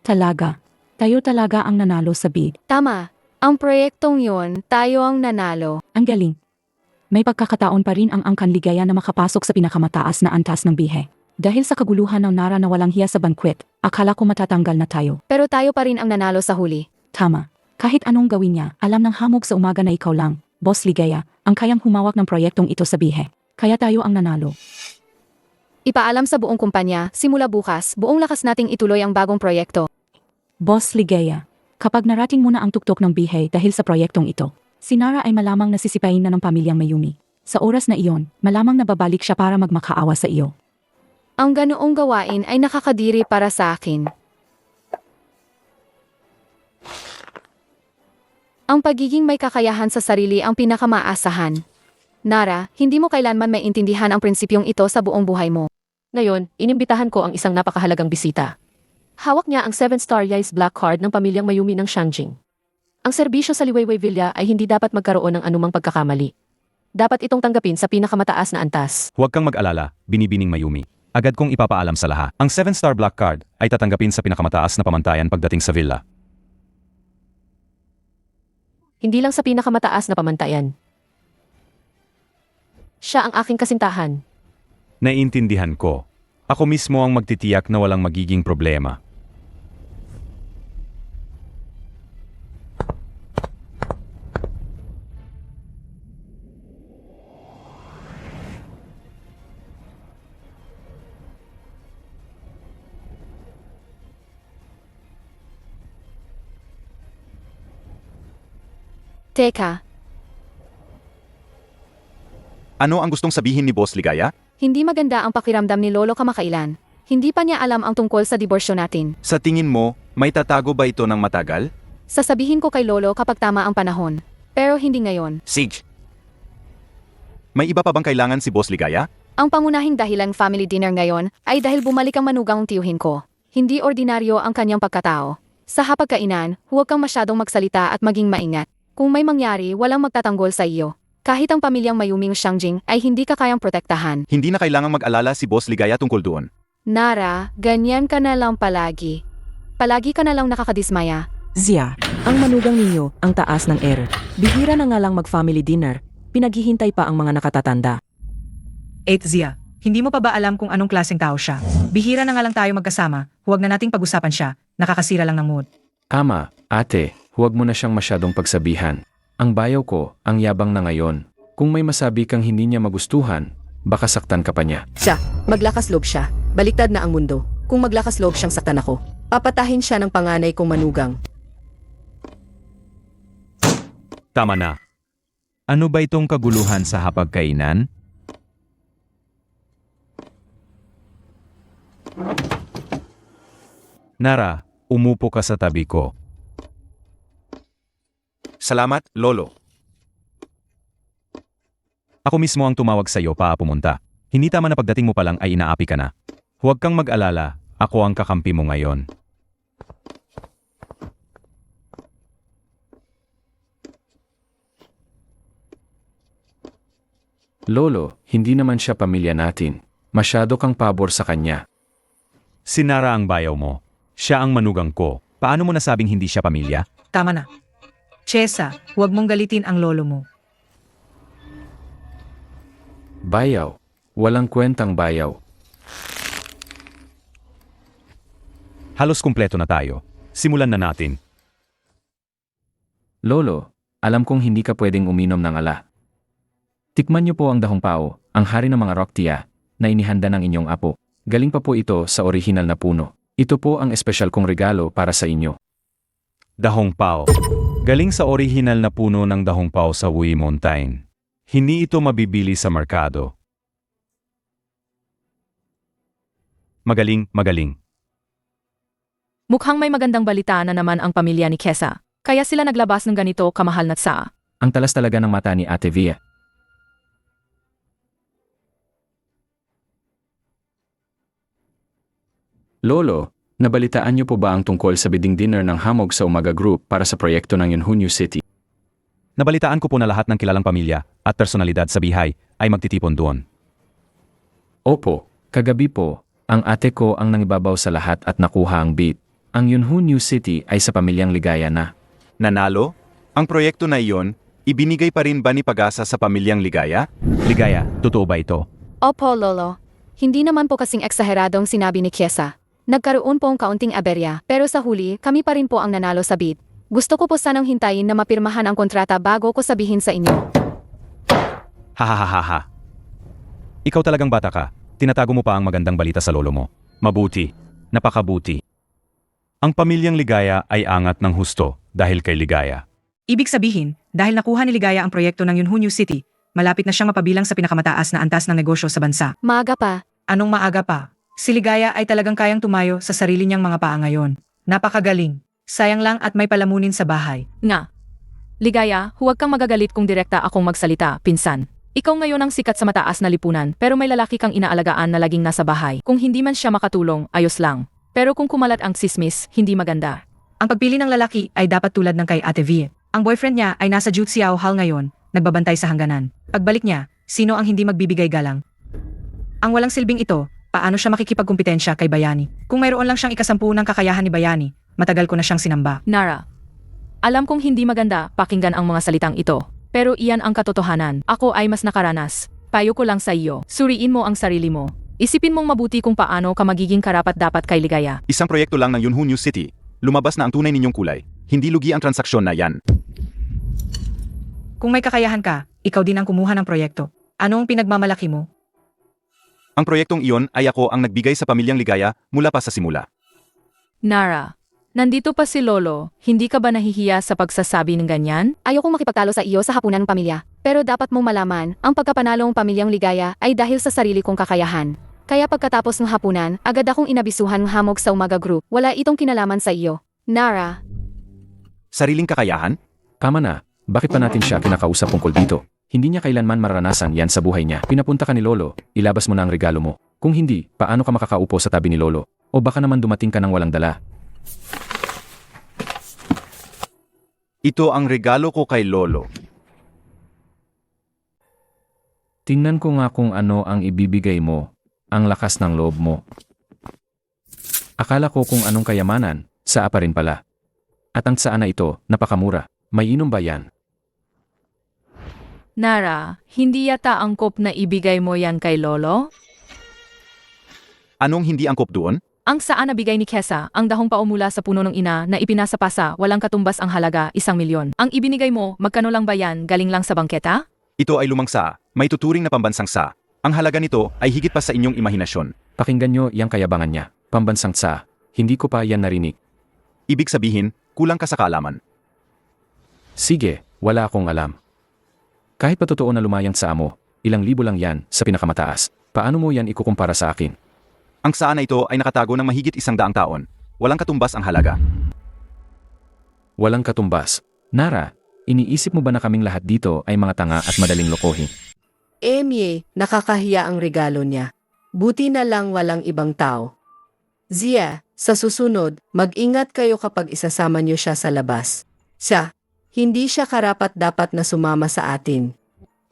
Talaga. Tayo talaga ang nanalo sa bid. Tama. Ang proyektong yun, tayo ang nanalo. Ang galing. May pagkakataon pa rin ang angkan ligaya na makapasok sa pinakamataas na antas ng bihe. Dahil sa kaguluhan ng Nara na walang hiya sa bankwet, akala ko matatanggal na tayo. Pero tayo pa rin ang nanalo sa huli. Tama. Kahit anong gawin niya, alam ng hamog sa umaga na ikaw lang, Boss Ligaya, ang kayang humawak ng proyektong ito sa bihe. Kaya tayo ang nanalo. Ipaalam sa buong kumpanya, simula bukas, buong lakas nating ituloy ang bagong proyekto. Boss Ligaya, kapag narating mo na ang tuktok ng bihe dahil sa proyektong ito, si Nara ay malamang nasisipain na ng pamilyang Mayumi. Sa oras na iyon, malamang nababalik siya para magmakaawa sa iyo. Ang ganoong gawain ay nakakadiri para sa akin. Ang pagiging may kakayahan sa sarili ang pinakamaasahan. Nara, hindi mo kailanman maintindihan ang prinsipyong ito sa buong buhay mo. Ngayon, inimbitahan ko ang isang napakahalagang bisita. Hawak niya ang 7-star Yace Black Card ng pamilyang Mayumi ng Shangjing. Ang serbisyo sa Liwayway Villa ay hindi dapat magkaroon ng anumang pagkakamali. Dapat itong tanggapin sa pinakamataas na antas. Huwag kang mag-alala, Binibining Mayumi. Agad kong ipapaalam sa lahat. Ang 7-star Black Card ay tatanggapin sa pinakamataas na pamantayan pagdating sa villa. Hindi lang sa pinakamataas na pamantayan. Siya ang aking kasintahan. Naiintindihan ko. Ako mismo ang magtitiyak na walang magiging problema. Teka, Ano ang gustong sabihin ni Boss Ligaya? hindi maganda ang pakiramdam ni Lolo kamakailan. Hindi pa niya alam ang tungkol sa diborsyo natin. Sa tingin mo, may tatago ba ito ng matagal? Sasabihin ko kay Lolo kapag tama ang panahon. Pero hindi ngayon. Sige. May iba pa bang kailangan si Boss Ligaya? Ang pangunahing dahilan family dinner ngayon ay dahil bumalik ang manugang tiyuhin ko. Hindi ordinaryo ang kanyang pagkatao. Sa hapagkainan, huwag kang masyadong magsalita at maging maingat. Kung may mangyari, walang magtatanggol sa iyo. Kahit ang pamilyang Mayuming Shangjing ay hindi ka kayang protektahan. Hindi na kailangang mag-alala si Boss Ligaya tungkol doon. Nara, ganyan ka na lang palagi. Palagi ka na lang nakakadismaya. Zia, ang manugang ninyo, ang taas ng air. Bihira na nga lang mag-family dinner. Pinaghihintay pa ang mga nakatatanda. Zia, hindi mo pa ba alam kung anong klaseng tao siya? Bihira na nga lang tayo magkasama, huwag na nating pag-usapan siya, nakakasira lang ng mood. Ama, ate, huwag mo na siyang masyadong pagsabihan. Ang bayaw ko, ang yabang na ngayon. Kung may masabi kang hindi niya magustuhan, baka saktan ka pa niya. Siya, maglakas loob siya. Baliktad na ang mundo. Kung maglakas loob siyang saktan ako, papatahin siya ng panganay kong manugang. Tama na. Ano ba itong kaguluhan sa hapagkainan? Nara, umupo ka sa tabi ko. Salamat, Lolo. Ako mismo ang tumawag sa iyo para pumunta. Hindi tama na pagdating mo pa lang ay inaapi ka na. Huwag kang mag-alala, ako ang kakampi mo ngayon. Lolo, hindi naman siya pamilya natin. Masyado kang pabor sa kanya. Si Nara ang bayaw mo. Siya ang manugang ko. Paano mo nasabing hindi siya pamilya? Tama na. Chesa, huwag mong galitin ang lolo mo. Bayaw. Walang kwentang bayaw. Halos kumpleto na tayo. Simulan na natin. Lolo, alam kong hindi ka pwedeng uminom ng ala. Tikman niyo po ang dahong pao, ang hari ng mga Roktia, na inihanda ng inyong apo. Galing pa po ito sa orihinal na puno. Ito po ang espesyal kong regalo para sa inyo. Dahong pao. Galing sa orihinal na puno ng dahong pao sa Wui Mountain. Hindi ito mabibili sa merkado. Magaling, magaling. Mukhang may magandang balita na naman ang pamilya ni Kesa. Kaya sila naglabas ng ganito kamahal na tsa. Ang talas talaga ng mata ni Ate Via. Lolo, nabalitaan niyo po ba ang tungkol sa bidding dinner ng Hamog sa Umaga Group para sa proyekto ng Yunhunyu City? Nabalitaan ko po na lahat ng kilalang pamilya at personalidad sa Bihay ay magtitipon doon. Opo, kagabi po, ang ate ko ang nangibabaw sa lahat at nakuha ang bid. Ang Yunhunyu City ay sa pamilyang Ligaya na. Nanalo? Ang proyekto na iyon, ibinigay pa rin ba ni Pag-asa sa pamilyang Ligaya? Ligaya, totoo ba ito? Opo, Lolo. Hindi naman po kasing eksaheradong sinabi ni Kiesa. Nagkaroon po ang kaunting aberya, pero sa huli, kami pa rin po ang nanalo sa bid. Gusto ko po sanang hintayin na mapirmahan ang kontrata bago ko sabihin sa inyo. Hahaha. Ikaw talagang bata ka. Tinatago mo pa ang magandang balita sa lolo mo. Mabuti. Napakabuti. Ang pamilyang Ligaya ay angat ng husto dahil kay Ligaya. Ibig sabihin, dahil nakuha ni Ligaya ang proyekto ng Yunhunyu City, malapit na siyang mapabilang sa pinakamataas na antas ng negosyo sa bansa. Maaga pa. Anong maaga pa? Si Ligaya ay talagang kayang tumayo sa sarili niyang mga paa ngayon. Napakagaling. Sayang lang at may palamunin sa bahay. Nga. Ligaya, huwag kang magagalit kung direkta akong magsalita, pinsan. Ikaw ngayon ang sikat sa mataas na lipunan, pero may lalaki kang inaalagaan na laging nasa bahay. Kung hindi man siya makatulong, ayos lang. Pero kung kumalat ang sismis, hindi maganda. Ang pagpili ng lalaki ay dapat tulad ng kay Ate V. Ang boyfriend niya ay nasa Jutsiao Hall ngayon, nagbabantay sa hangganan. Pagbalik niya, sino ang hindi magbibigay galang? Ang walang silbing ito, paano siya makikipagkumpetensya kay Bayani? Kung mayroon lang siyang ikasampu ng kakayahan ni Bayani, matagal ko na siyang sinamba. Nara. Alam kong hindi maganda pakinggan ang mga salitang ito. Pero iyan ang katotohanan. Ako ay mas nakaranas. Payo ko lang sa iyo. Suriin mo ang sarili mo. Isipin mong mabuti kung paano ka magiging karapat-dapat kay Ligaya. Isang proyekto lang ng Yunhunyu City. Lumabas na ang tunay ninyong kulay. Hindi lugi ang transaksyon na yan. Kung may kakayahan ka, ikaw din ang kumuha ng proyekto. Ano ang pinagmamalaki mo? Ang proyektong iyon ay ako ang nagbigay sa pamilyang Ligaya mula pa sa simula. Nara, nandito pa si Lolo. Hindi ka ba nahihiya sa pagsasabi ng ganyan? Ayokong makipagtalo sa iyo sa hapunan ng pamilya. Pero dapat mong malaman, ang pagkapanalong pamilyang Ligaya ay dahil sa sarili kong kakayahan. Kaya pagkatapos ng hapunan, agad akong inabisuhan ng Hamog sa Umaga Group. Wala itong kinalaman sa iyo. Nara. Sariling kakayahan? Tama na, bakit pa natin siya kinakausap tungkol dito? Hindi niya kailanman maranasan yan sa buhay niya. Pinapunta ka ni Lolo, ilabas mo na ang regalo mo. Kung hindi, paano ka makakaupo sa tabi ni Lolo? O baka naman dumating ka ng walang dala. Ito ang regalo ko kay Lolo. Tingnan ko nga kung ano ang ibibigay mo, ang lakas ng loob mo. Akala ko kung anong kayamanan, saa pa rin pala. At ang saa na ito, napakamura. May inom ba yan? Nara, hindi yata angkop na ibigay mo yan kay Lolo? Anong hindi angkop doon? Ang saan na bigay ni Kesa, ang dahong pao mula sa puno ng ina na ipinasa pa sa walang katumbas ang halaga, 1,000,000. Ang ibinigay mo, magkano lang ba yan, galing lang sa bangketa? Ito ay lumang saa, may tuturing na pambansang saa. Ang halaga nito ay higit pa sa inyong imahinasyon. Pakinggan nyo yang kayabangan niya, pambansang saa. Hindi ko pa yan narinig. Ibig sabihin, kulang ka sa kaalaman. Sige, wala akong alam. Kahit pa totoo na lumayang sa mo, ilang libo lang yan sa pinakamataas. Paano mo yan ikukumpara sa akin? Ang saa na ito ay nakatago ng mahigit 100 taon. Walang katumbas ang halaga. Walang katumbas. Nara, iniisip mo ba na kaming lahat dito ay mga tanga at madaling lokohin? Emye, nakakahiya ang regalo niya. Buti na lang walang ibang tao. Zia, sa susunod, mag-ingat kayo kapag isasama niyo siya sa labas. Siya, hindi siya karapat-dapat na sumama sa atin.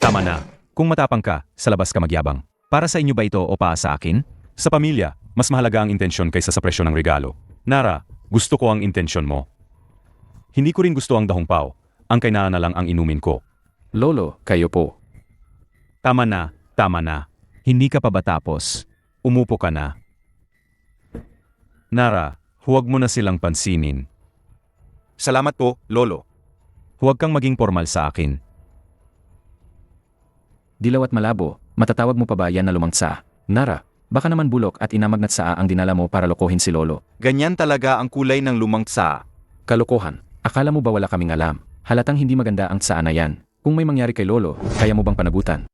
Tama na. Kung matapang ka, sa labas ka magyabang. Para sa inyo ba ito o para sa akin? Sa pamilya, mas mahalaga ang intensyon kaysa sa presyo ng regalo. Nara, gusto ko ang intensyon mo. Hindi ko rin gusto ang dahong pao. Ang kailangan na lang ang inumin ko. Lolo, kayo po. Tama na, tama na. Hindi ka pa ba tapos? Umupo ka na. Nara, huwag mo na silang pansinin. Salamat po, Lolo. Huwag kang maging formal sa akin. Dilaw at malabo, matatawag mo pa ba yan na lumangsa? Nara, baka naman bulok at inamagnat saa ang dinala mo para lokohin si Lolo. Ganyan talaga ang kulay ng lumang tsaa. Kalokohan. Akala mo ba wala kaming alam? Halatang hindi maganda ang tsaa na yan. Kung may mangyari kay Lolo, kaya mo bang panagutan?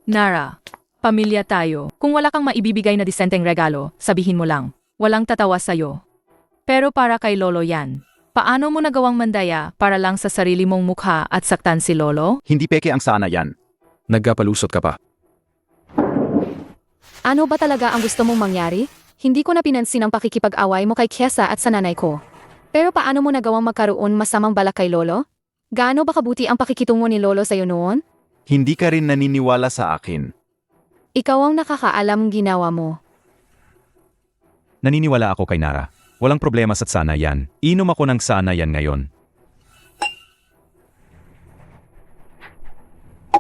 Nara, pamilya tayo. Kung wala kang maibibigay na disenteng regalo, sabihin mo lang. Walang tatawa sa'yo. Pero para kay Lolo yan. Paano mo nagawang mandaya para lang sa sarili mong mukha at saktan si Lolo? Hindi peke ang saa na yan. Nagkapalusot ka pa. Ano ba talaga ang gusto mong mangyari? Hindi ko na pinansin ang pakikipag-away mo kay Kesa at sa nanay ko. Pero paano mo nagawang magkaroon masamang balak kay Lolo? Gaano ba kabuti ang pakikitungo ni Lolo sa'yo noon? Hindi ka rin naniniwala sa akin. Ikaw ang nakakaalam ginawa mo. Naniniwala ako kay Nara. Walang problema sa sana yan. Inom ako ng sana yan ngayon.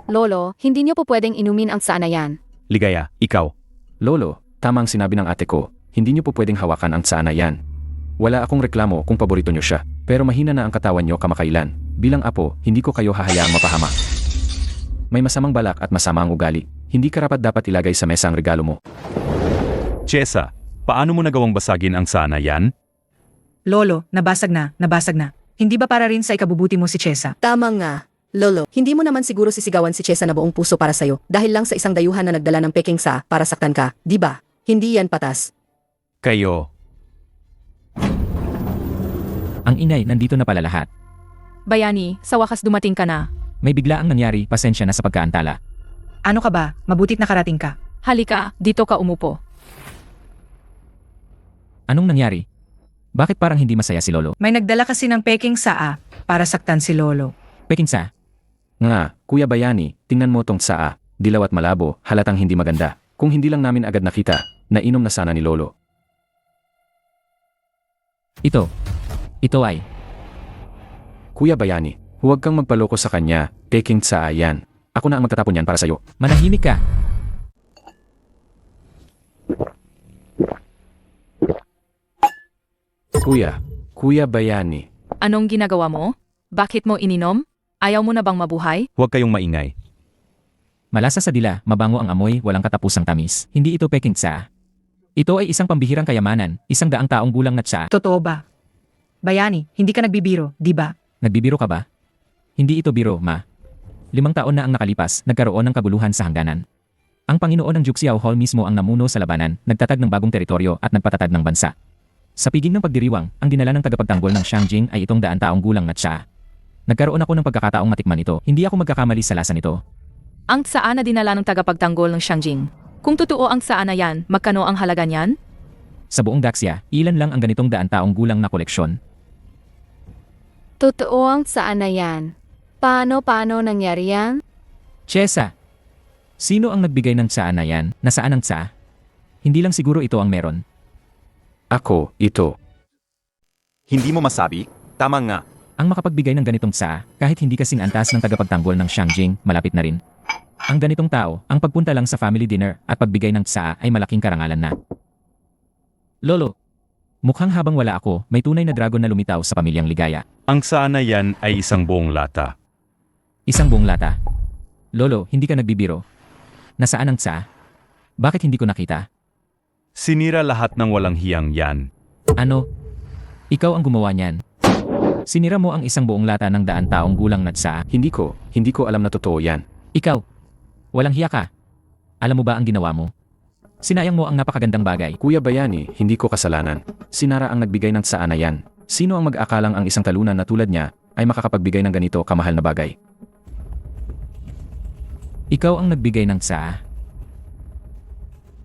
Lolo, hindi niyo po pwedeng inumin ang sana yan. Ligaya, ikaw. Lolo, tama ang sinabi ng ate ko. Hindi niyo po pwedeng hawakan ang tsaa na yan. Wala akong reklamo kung paborito niyo siya. Pero mahina na ang katawan niyo kamakailan. Bilang apo, hindi ko kayo hahayaang mapahama. May masamang balak at masama ang ugali. Hindi karapat dapat ilagay sa mesa ang regalo mo. Chesa, paano mo nagawang basagin ang sana yan? Lolo, nabasag na. Hindi ba para rin sa ikabubuti mo si Chesa? Tama nga. Lolo, hindi mo naman siguro sisigawan si Chesa na buong puso para sa'yo dahil lang sa isang dayuhan na nagdala ng peking saa para saktan ka, di ba? Hindi yan patas. Kayo. Ang inay, nandito na pala lahat. Bayani, sa wakas dumating ka na. May bigla ang nangyari, pasensya na sa pagkaantala. Ano ka ba? Mabutit nakarating ka. Halika, dito ka umupo. Anong nangyari? Bakit parang hindi masaya si Lolo? May nagdala kasi ng peking saa para saktan si Lolo. Peking sa? Nga, Kuya Bayani, tingnan mo tong tsaa. Dilaw at malabo, halatang hindi maganda. Kung hindi lang namin agad nakita, nainom na sana ni Lolo. Ito ay. Kuya Bayani, huwag kang magpaloko sa kanya, peking tsaa yan. Ako na ang magtatapon yan para sa'yo. Manahimik ka. Kuya Bayani. Anong ginagawa mo? Bakit mo ininom? Ayaw mo na bang mabuhay? Huwag kayong maingay. Malasa sa dila, mabango ang amoy, walang katapusang tamis. Hindi ito peking tsaa. Ito ay isang pambihirang kayamanan, 100 taong gulang na tsaa. Totoo ba? Bayani, hindi ka nagbibiro, di ba? Nagbibiro ka ba? Hindi ito biro, ma. 5 taon na ang nakalipas, nagkaroon ng kaguluhan sa hangganan. Ang Panginoon ng Juxiao Hall mismo ang namuno sa labanan, nagtatag ng bagong teritoryo at nagpatatag ng bansa. Sa piging ng pagdiriwang, ang dinala ng tagapagtanggol ng Shangjing ay itong 100 taong gulang na tsaa. Nagkaroon ako ng pagkakataong matikman ito, hindi ako magkakamali sa lasa nito. Ang tsaa na dinala ng tagapagtanggol ng Shangjing. Kung totoo ang tsaa na yan, magkano ang halaga niyan? Sa buong Daxia, ilan lang ang ganitong 100 taong gulang na koleksyon. Totoo ang tsaa na yan. Paano nangyari yan? Chesa! Sino ang nagbigay ng tsaa na yan? Nasaan ang tsaa? Hindi lang siguro ito ang meron. Ako, ito. Hindi mo masabi? Tama nga. Ang makapagbigay ng ganitong tsaa, kahit hindi kasing antas ng tagapagtanggol ng Shangjing, malapit na rin. Ang ganitong tao, ang pagpunta lang sa family dinner at pagbigay ng tsaa ay malaking karangalan na. Lolo, mukhang habang wala ako, may tunay na dragon na lumitaw sa pamilyang Ligaya. Ang sana yan ay isang buong lata. Isang buong lata. Lolo, hindi ka nagbibiro. Nasaan ang tsaa? Bakit hindi ko nakita? Sinira lahat ng walang hiyang yan. Ano? Ikaw ang gumawa niyan. Sinira mo ang isang buong lata ng 100 taong gulang na tsaa. Hindi ko alam na totoo yan. Ikaw, walang hiya ka. Alam mo ba ang ginawa mo? Sinayang mo ang napakagandang bagay. Kuya Bayani, hindi ko kasalanan. Si Nara ang nagbigay ng tsaa na yan. Sino ang mag-akalang ang isang talunan na tulad niya ay makakapagbigay ng ganito kamahal na bagay? Ikaw ang nagbigay ng tsaa.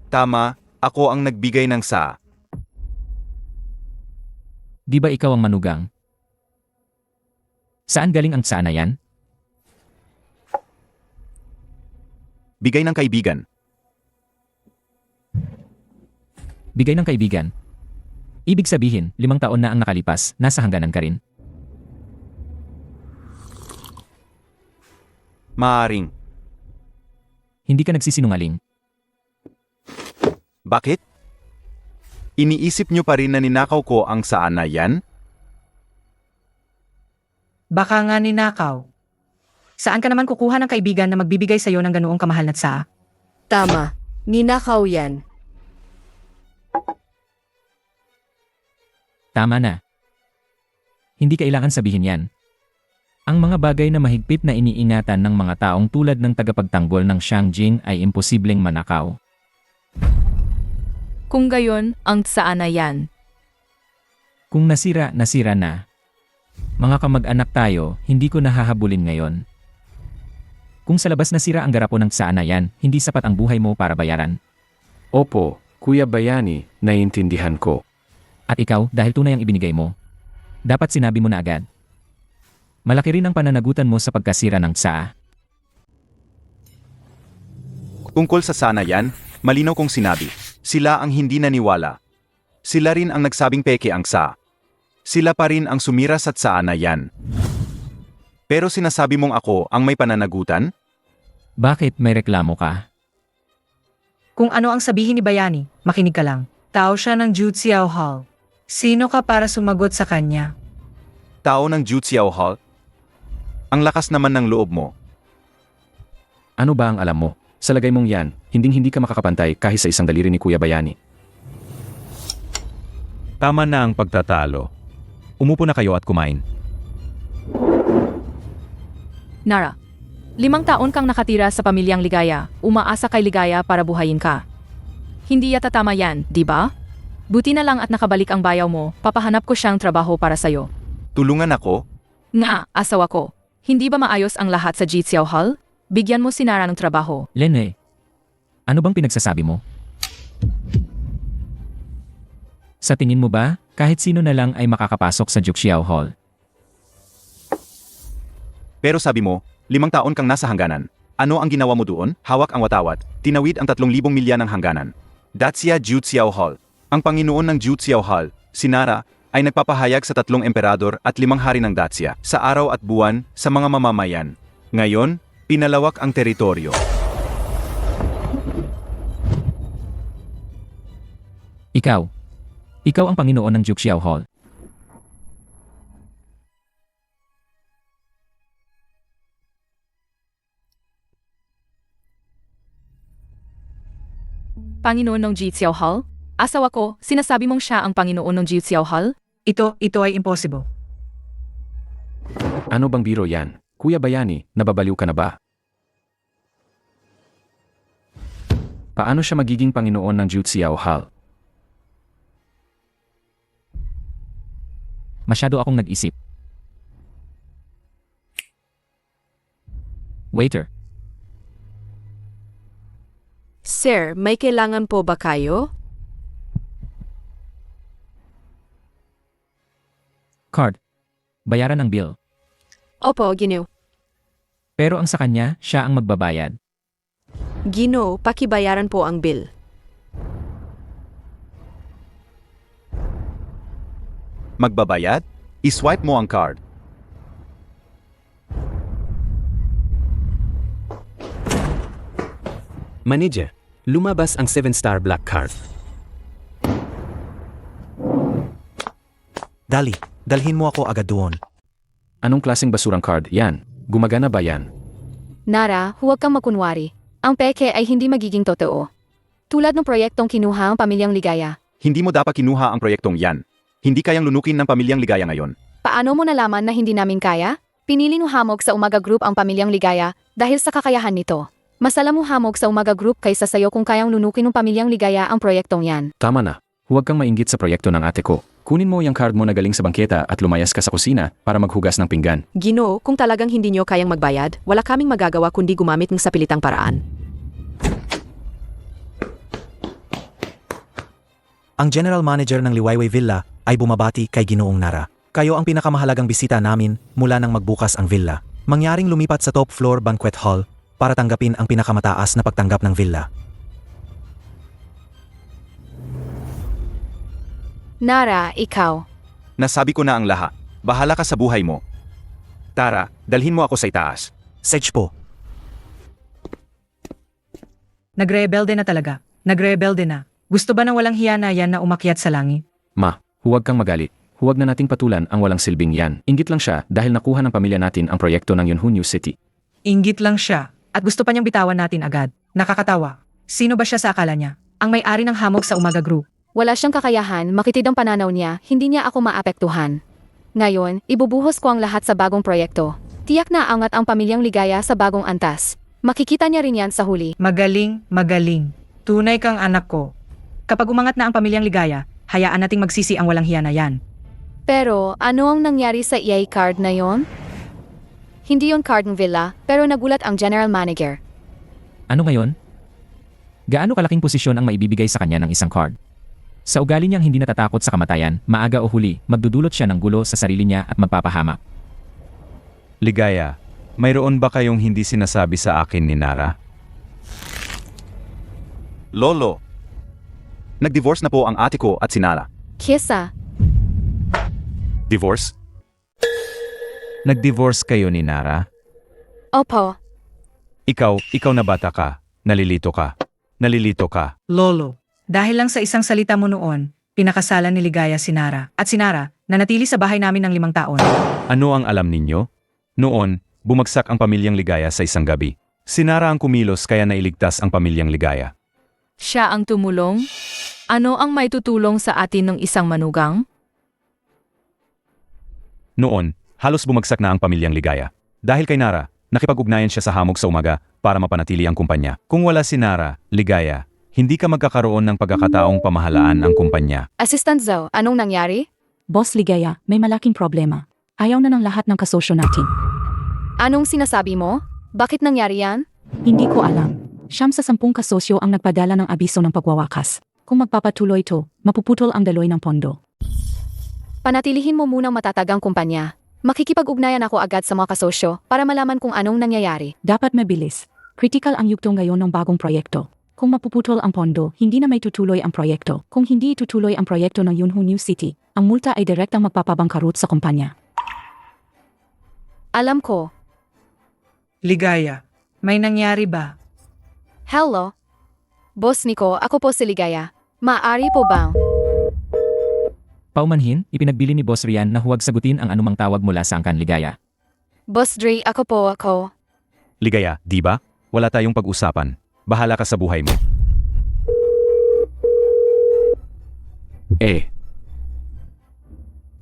Tama, ako ang nagbigay ng sa. Di ba ikaw ang manugang? Saan galing ang tsaa na yan? Bigay ng kaibigan. Bigay ng kaibigan. Ibig sabihin, 5 taon na ang nakalipas, nasa hangganan ka rin. Maaring. Hindi ka nagsisinungaling. Bakit? Iniisip nyo pa rin na ninakaw ko ang saan na yan? Baka nga ninakaw. Saan ka naman kukuha ng kaibigan na magbibigay sa'yo ng ganoong kamahal na tsaa? Tama, ninakaw yan. Tama na. Hindi kailangan sabihin yan. Ang mga bagay na mahigpit na iniingatan ng mga taong tulad ng tagapagtanggol ng Shangjin ay imposibleng manakaw. Kung gayon, ang tsaa na yan. Kung nasira, nasira na. Mga kamag-anak tayo, hindi ko nahahabulin ngayon. Kung sa labas nasira ang garapo ng tsaa na yan, hindi sapat ang buhay mo para bayaran. Opo, Kuya Bayani, naiintindihan ko. At ikaw, dahil tunay ang ibinigay mo, dapat sinabi mo na agad. Malaki rin ang pananagutan mo sa pagkasira ng tsaa. Tungkol sa sana yan, malinaw kong sinabi. Sila ang hindi naniwala. Sila rin ang nagsabing peke ang sa. Sila pa rin ang sumira sa tsaa na yan. Pero sinasabi mong ako ang may pananagutan? Bakit may reklamo ka? Kung ano ang sabihin ni Bayani, makinig ka lang. Tao siya ng Jutsiao Hall. Sino ka para sumagot sa kanya? Tao ng Jutsiao Hall? Ang lakas naman ng loob mo. Ano ba ang alam mo? Sa lagay mong yan, hinding-hindi ka makakapantay kahit sa isang daliri ni Kuya Bayani. Tama na ang pagtatalo. Umupo na kayo at kumain. Nara, 5 taon kang nakatira sa pamilyang Ligaya, umaasa kay Ligaya para buhayin ka. Hindi yata tama yan, di ba? Buti na lang at nakabalik ang bayaw mo, papahanap ko siyang trabaho para sa'yo. Tulungan ako? Nga, asawa ko. Hindi ba maayos ang lahat sa Jitsiao Hall? Bigyan mo si Nara ng trabaho. Lene, ano bang pinagsasabi mo? Sa tingin mo ba, kahit sino na lang ay makakapasok sa Juxiao Hall? Pero sabi mo, 5 taon kang nasa hangganan. Ano ang ginawa mo doon? Hawak ang watawat, tinawid ang 3,000 milya ng hangganan. Dacia Jutsiao Hall. Ang Panginoon ng Jutsiao Hall, si Nara, ay nagpapahayag sa 3 emperador at 5 hari ng Dacia sa araw at buwan sa mga mamamayan. Ngayon, pinalawak ang teritoryo. Ikaw. Ikaw ang Panginoon ng Juxiao Hall. Panginoon ng Jitsiao Hall? Asawa ko, sinasabi mong siya ang Panginoon ng Jitsiao Hall? Ito ay impossible. Ano bang biro yan? Kuya Bayani, nababaliw ka na ba? Paano siya magiging Panginoon ng Jutsiao Hall? Masyado akong nag-isip. Waiter. Sir, may kailangan po ba kayo? Card. Bayaran ang bill. Opo, Gino. Pero ang sa kanya, siya ang magbabayad. Gino, pakibayaran po ang bill. Magbabayad? I-swipe mo ang card. Manager, lumabas ang 7-star black card. Dali, dalhin mo ako agad doon. Anong klaseng basurang card yan? Gumagana ba yan? Nara, huwag kang makunwari. Ang peke ay hindi magiging totoo. Tulad ng proyektong kinuha ang Pamilyang Ligaya. Hindi mo dapat kinuha ang proyektong yan. Hindi kayang lunukin ng Pamilyang Ligaya ngayon. Paano mo nalaman na hindi namin kaya? Pinili ng Hamog sa Umaga Group ang Pamilyang Ligaya dahil sa kakayahan nito. Mas alam mo hamog sa Umaga Group kaysa sayo kung kayang lunukin ng pamilyang ligaya ang proyektong yan. Tama na. Huwag kang mainggit sa proyekto ng ate ko. Kunin mo yung card mo na galing sa bangketa at lumayas ka sa kusina para maghugas ng pinggan. Ginoo, kung talagang hindi nyo kayang magbayad, wala kaming magagawa kundi gumamit ng sapilitang paraan. Ang general manager ng Liwayway Villa ay bumabati kay Ginoong Nara. Kayo ang pinakamahalagang bisita namin mula nang magbukas ang villa. Mangyaring lumipat sa top floor banquet hall para tanggapin ang pinakamataas na pagtanggap ng villa. Nara, ikaw. Nasabi ko na ang lahat. Bahala ka sa buhay mo. Tara, dalhin mo ako sa itaas. Sedge po. Nagrebelde na talaga. Nagrebelde na. Gusto ba ng walang hiya na yan na umakyat sa langit? Ma, huwag kang magalit. Huwag na nating patulan ang walang silbing yan. Inggit lang siya dahil nakuha ng pamilya natin ang proyekto ng Yunhu New City. Inggit lang siya. At gusto pa niyang bitawan natin agad. Nakakatawa. Sino ba siya sa akala niya? Ang may-ari ng hamog sa Umaga Group. Wala siyang kakayahan, makitid ang pananaw niya, hindi niya ako maapektuhan. Ngayon, ibubuhos ko ang lahat sa bagong proyekto. Tiyak na angat ang pamilyang ligaya sa bagong antas. Makikita niya rin yan sa huli. Magaling, magaling. Tunay kang anak ko. Kapag umangat na ang pamilyang ligaya, hayaan nating magsisi ang walang hiya na yan. Pero, ano ang nangyari sa EA card na yon? Hindi yon card ng villa, pero nagulat ang general manager. Ano ngayon? Gaano kalaking posisyon ang maibibigay sa kanya ng isang card? Sa ugali niyang hindi natatakot sa kamatayan, maaga o huli, magdudulot siya ng gulo sa sarili niya at magpapahamak. Ligaya, mayroon ba kayong hindi sinasabi sa akin ni Nara? Lolo, nag-divorce na po ang ate ko at si Nara. Kisa, Divorce? Nag-divorce kayo ni Nara? opo, Ikaw na bata ka, nalilito ka. Nalilito ka. Lolo, dahil lang sa isang salita mo noon, pinakasalan ni Ligaya si Nara. At si Nara, nanatili sa bahay namin ng 5 taon. Ano ang alam ninyo? Noon, bumagsak ang pamilyang Ligaya sa isang gabi. Si Nara ang kumilos kaya nailigtas ang pamilyang Ligaya. Siya ang tumulong? Ano ang may tutulong sa atin ng isang manugang? Noon, halos bumagsak na ang pamilyang Ligaya. Dahil kay Nara, nakipag-ugnayan siya sa hamog sa Umaga para mapanatili ang kumpanya. Kung wala si Nara, Ligaya, hindi ka magkakaroon ng pagkakataong pamahalaan ang kumpanya. Assistant Zhao, anong nangyari? Boss Ligaya, may malaking problema. Ayaw na ng lahat ng kasosyo natin. Anong sinasabi mo? Bakit nangyari yan? Hindi ko alam. 9 sa 10 kasosyo ang nagpadala ng abiso ng pagwawakas. Kung magpapatuloy ito, mapuputol ang daloy ng pondo. Panatilihin mo munang matatag ang kumpanya. Makikipag-ugnayan ako agad sa mga kasosyo para malaman kung anong nangyayari. Dapat mabilis. Critical ang yugto ngayon ng bagong proyekto. Kung mapuputol ang pondo, hindi na may tutuloy ang proyekto. Kung hindi itutuloy ang proyekto ng Yunhu New City, ang multa ay direktang magpapabangkarot sa kumpanya. Alam ko. Ligaya, may nangyari ba? Hello? Boss Nico, ako po si Ligaya. Maaari po bang? Paumanhin, ipinagbili ni Boss Rian na huwag sagutin ang anumang tawag mula sa angkan Ligaya. Boss Dre, ako po ako. Ligaya, di ba? Wala tayong pag-usapan. Bahala ka sa buhay mo.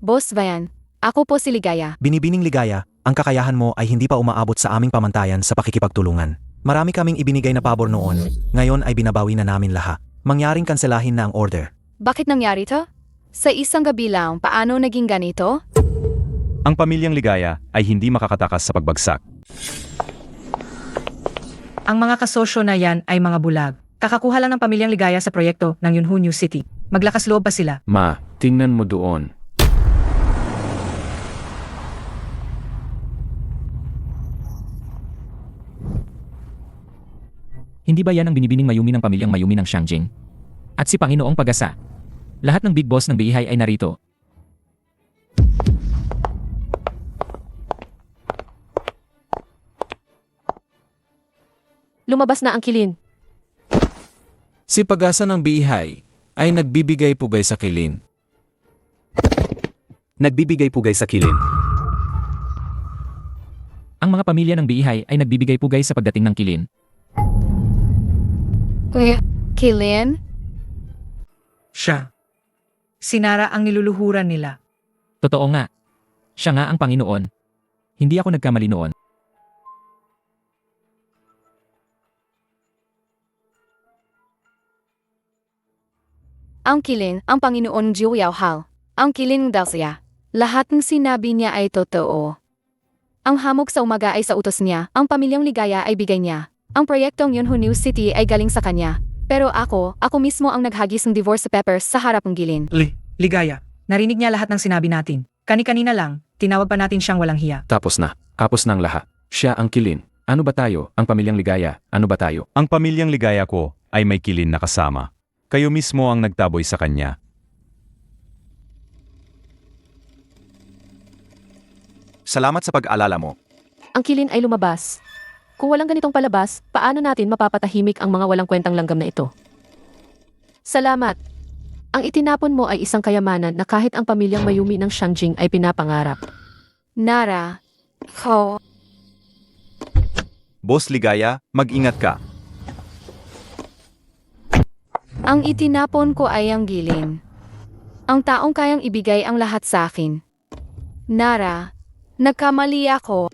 Boss Vayan, ako po si Ligaya. Binibining Ligaya, ang kakayahan mo ay hindi pa umaabot sa aming pamantayan sa pakikipagtulungan. Marami kaming ibinigay na pabor noon, ngayon ay binabawi na namin lahat. Mangyaring kanselahin na ang order. Bakit nangyari to? Sa isang gabi lang, paano naging ganito? Ang pamilyang Ligaya ay hindi makakatakas sa pagbagsak. Ang mga kasosyo na yan ay mga bulag. Kakakuha lang ng pamilyang Ligaya sa proyekto ng Yunhu New City. Maglakas loob pa sila. Ma, tingnan mo doon. Hindi ba yan ang binibining Mayumi ng pamilyang Mayumi ng Shangjing? At si Panginoong Pagasa? Lahat ng big boss ng Bihay ay narito. Lumabas na ang kilin. Si Pagasa ng Bihay ay nagbibigay pugay sa kilin. Nagbibigay pugay sa kilin. Ang mga pamilya ng Bihay ay nagbibigay pugay sa pagdating ng kilin. Kilin? Siya. Si Nara ang niluluhuran nila. Totoo nga. Siya nga ang Panginoon. Hindi ako nagkamali noon. Ang kilin, ang Panginoon Jiu Hal. Ang kilin ng Dalsia. Lahat ng sinabi niya ay totoo. Ang hamog sa umaga ay sa utos niya, ang pamilyang ligaya ay bigay niya. Ang proyektong Yunhu New City ay galing sa kanya. Pero ako mismo ang naghagis ng divorce papers sa harap ng gilin. Ligaya, narinig niya lahat ng sinabi natin. Kani-kanina lang, tinawag pa natin siyang walang hiya. Tapos na ang lahat. Siya ang kilin. Ano ba tayo? Ang pamilyang ligaya, ano ba tayo? Ang pamilyang ligaya ko ay may kilin na kasama. Kayo mismo ang nagtaboy sa kanya. Salamat sa pag-alala mo. Ang kilin ay lumabas. Kung walang ganitong palabas, paano natin mapapatahimik ang mga walang kwentang langgam na ito? Salamat. Ang itinapon mo ay isang kayamanan na kahit ang pamilyang Mayumi ng Shangjing ay pinapangarap. Nara. Ho. Boss Ligaya, mag-ingat ka. Ang itinapon ko ay ang gilin. Ang taong kayang ibigay ang lahat sa akin. Nara. Nagkamali ako.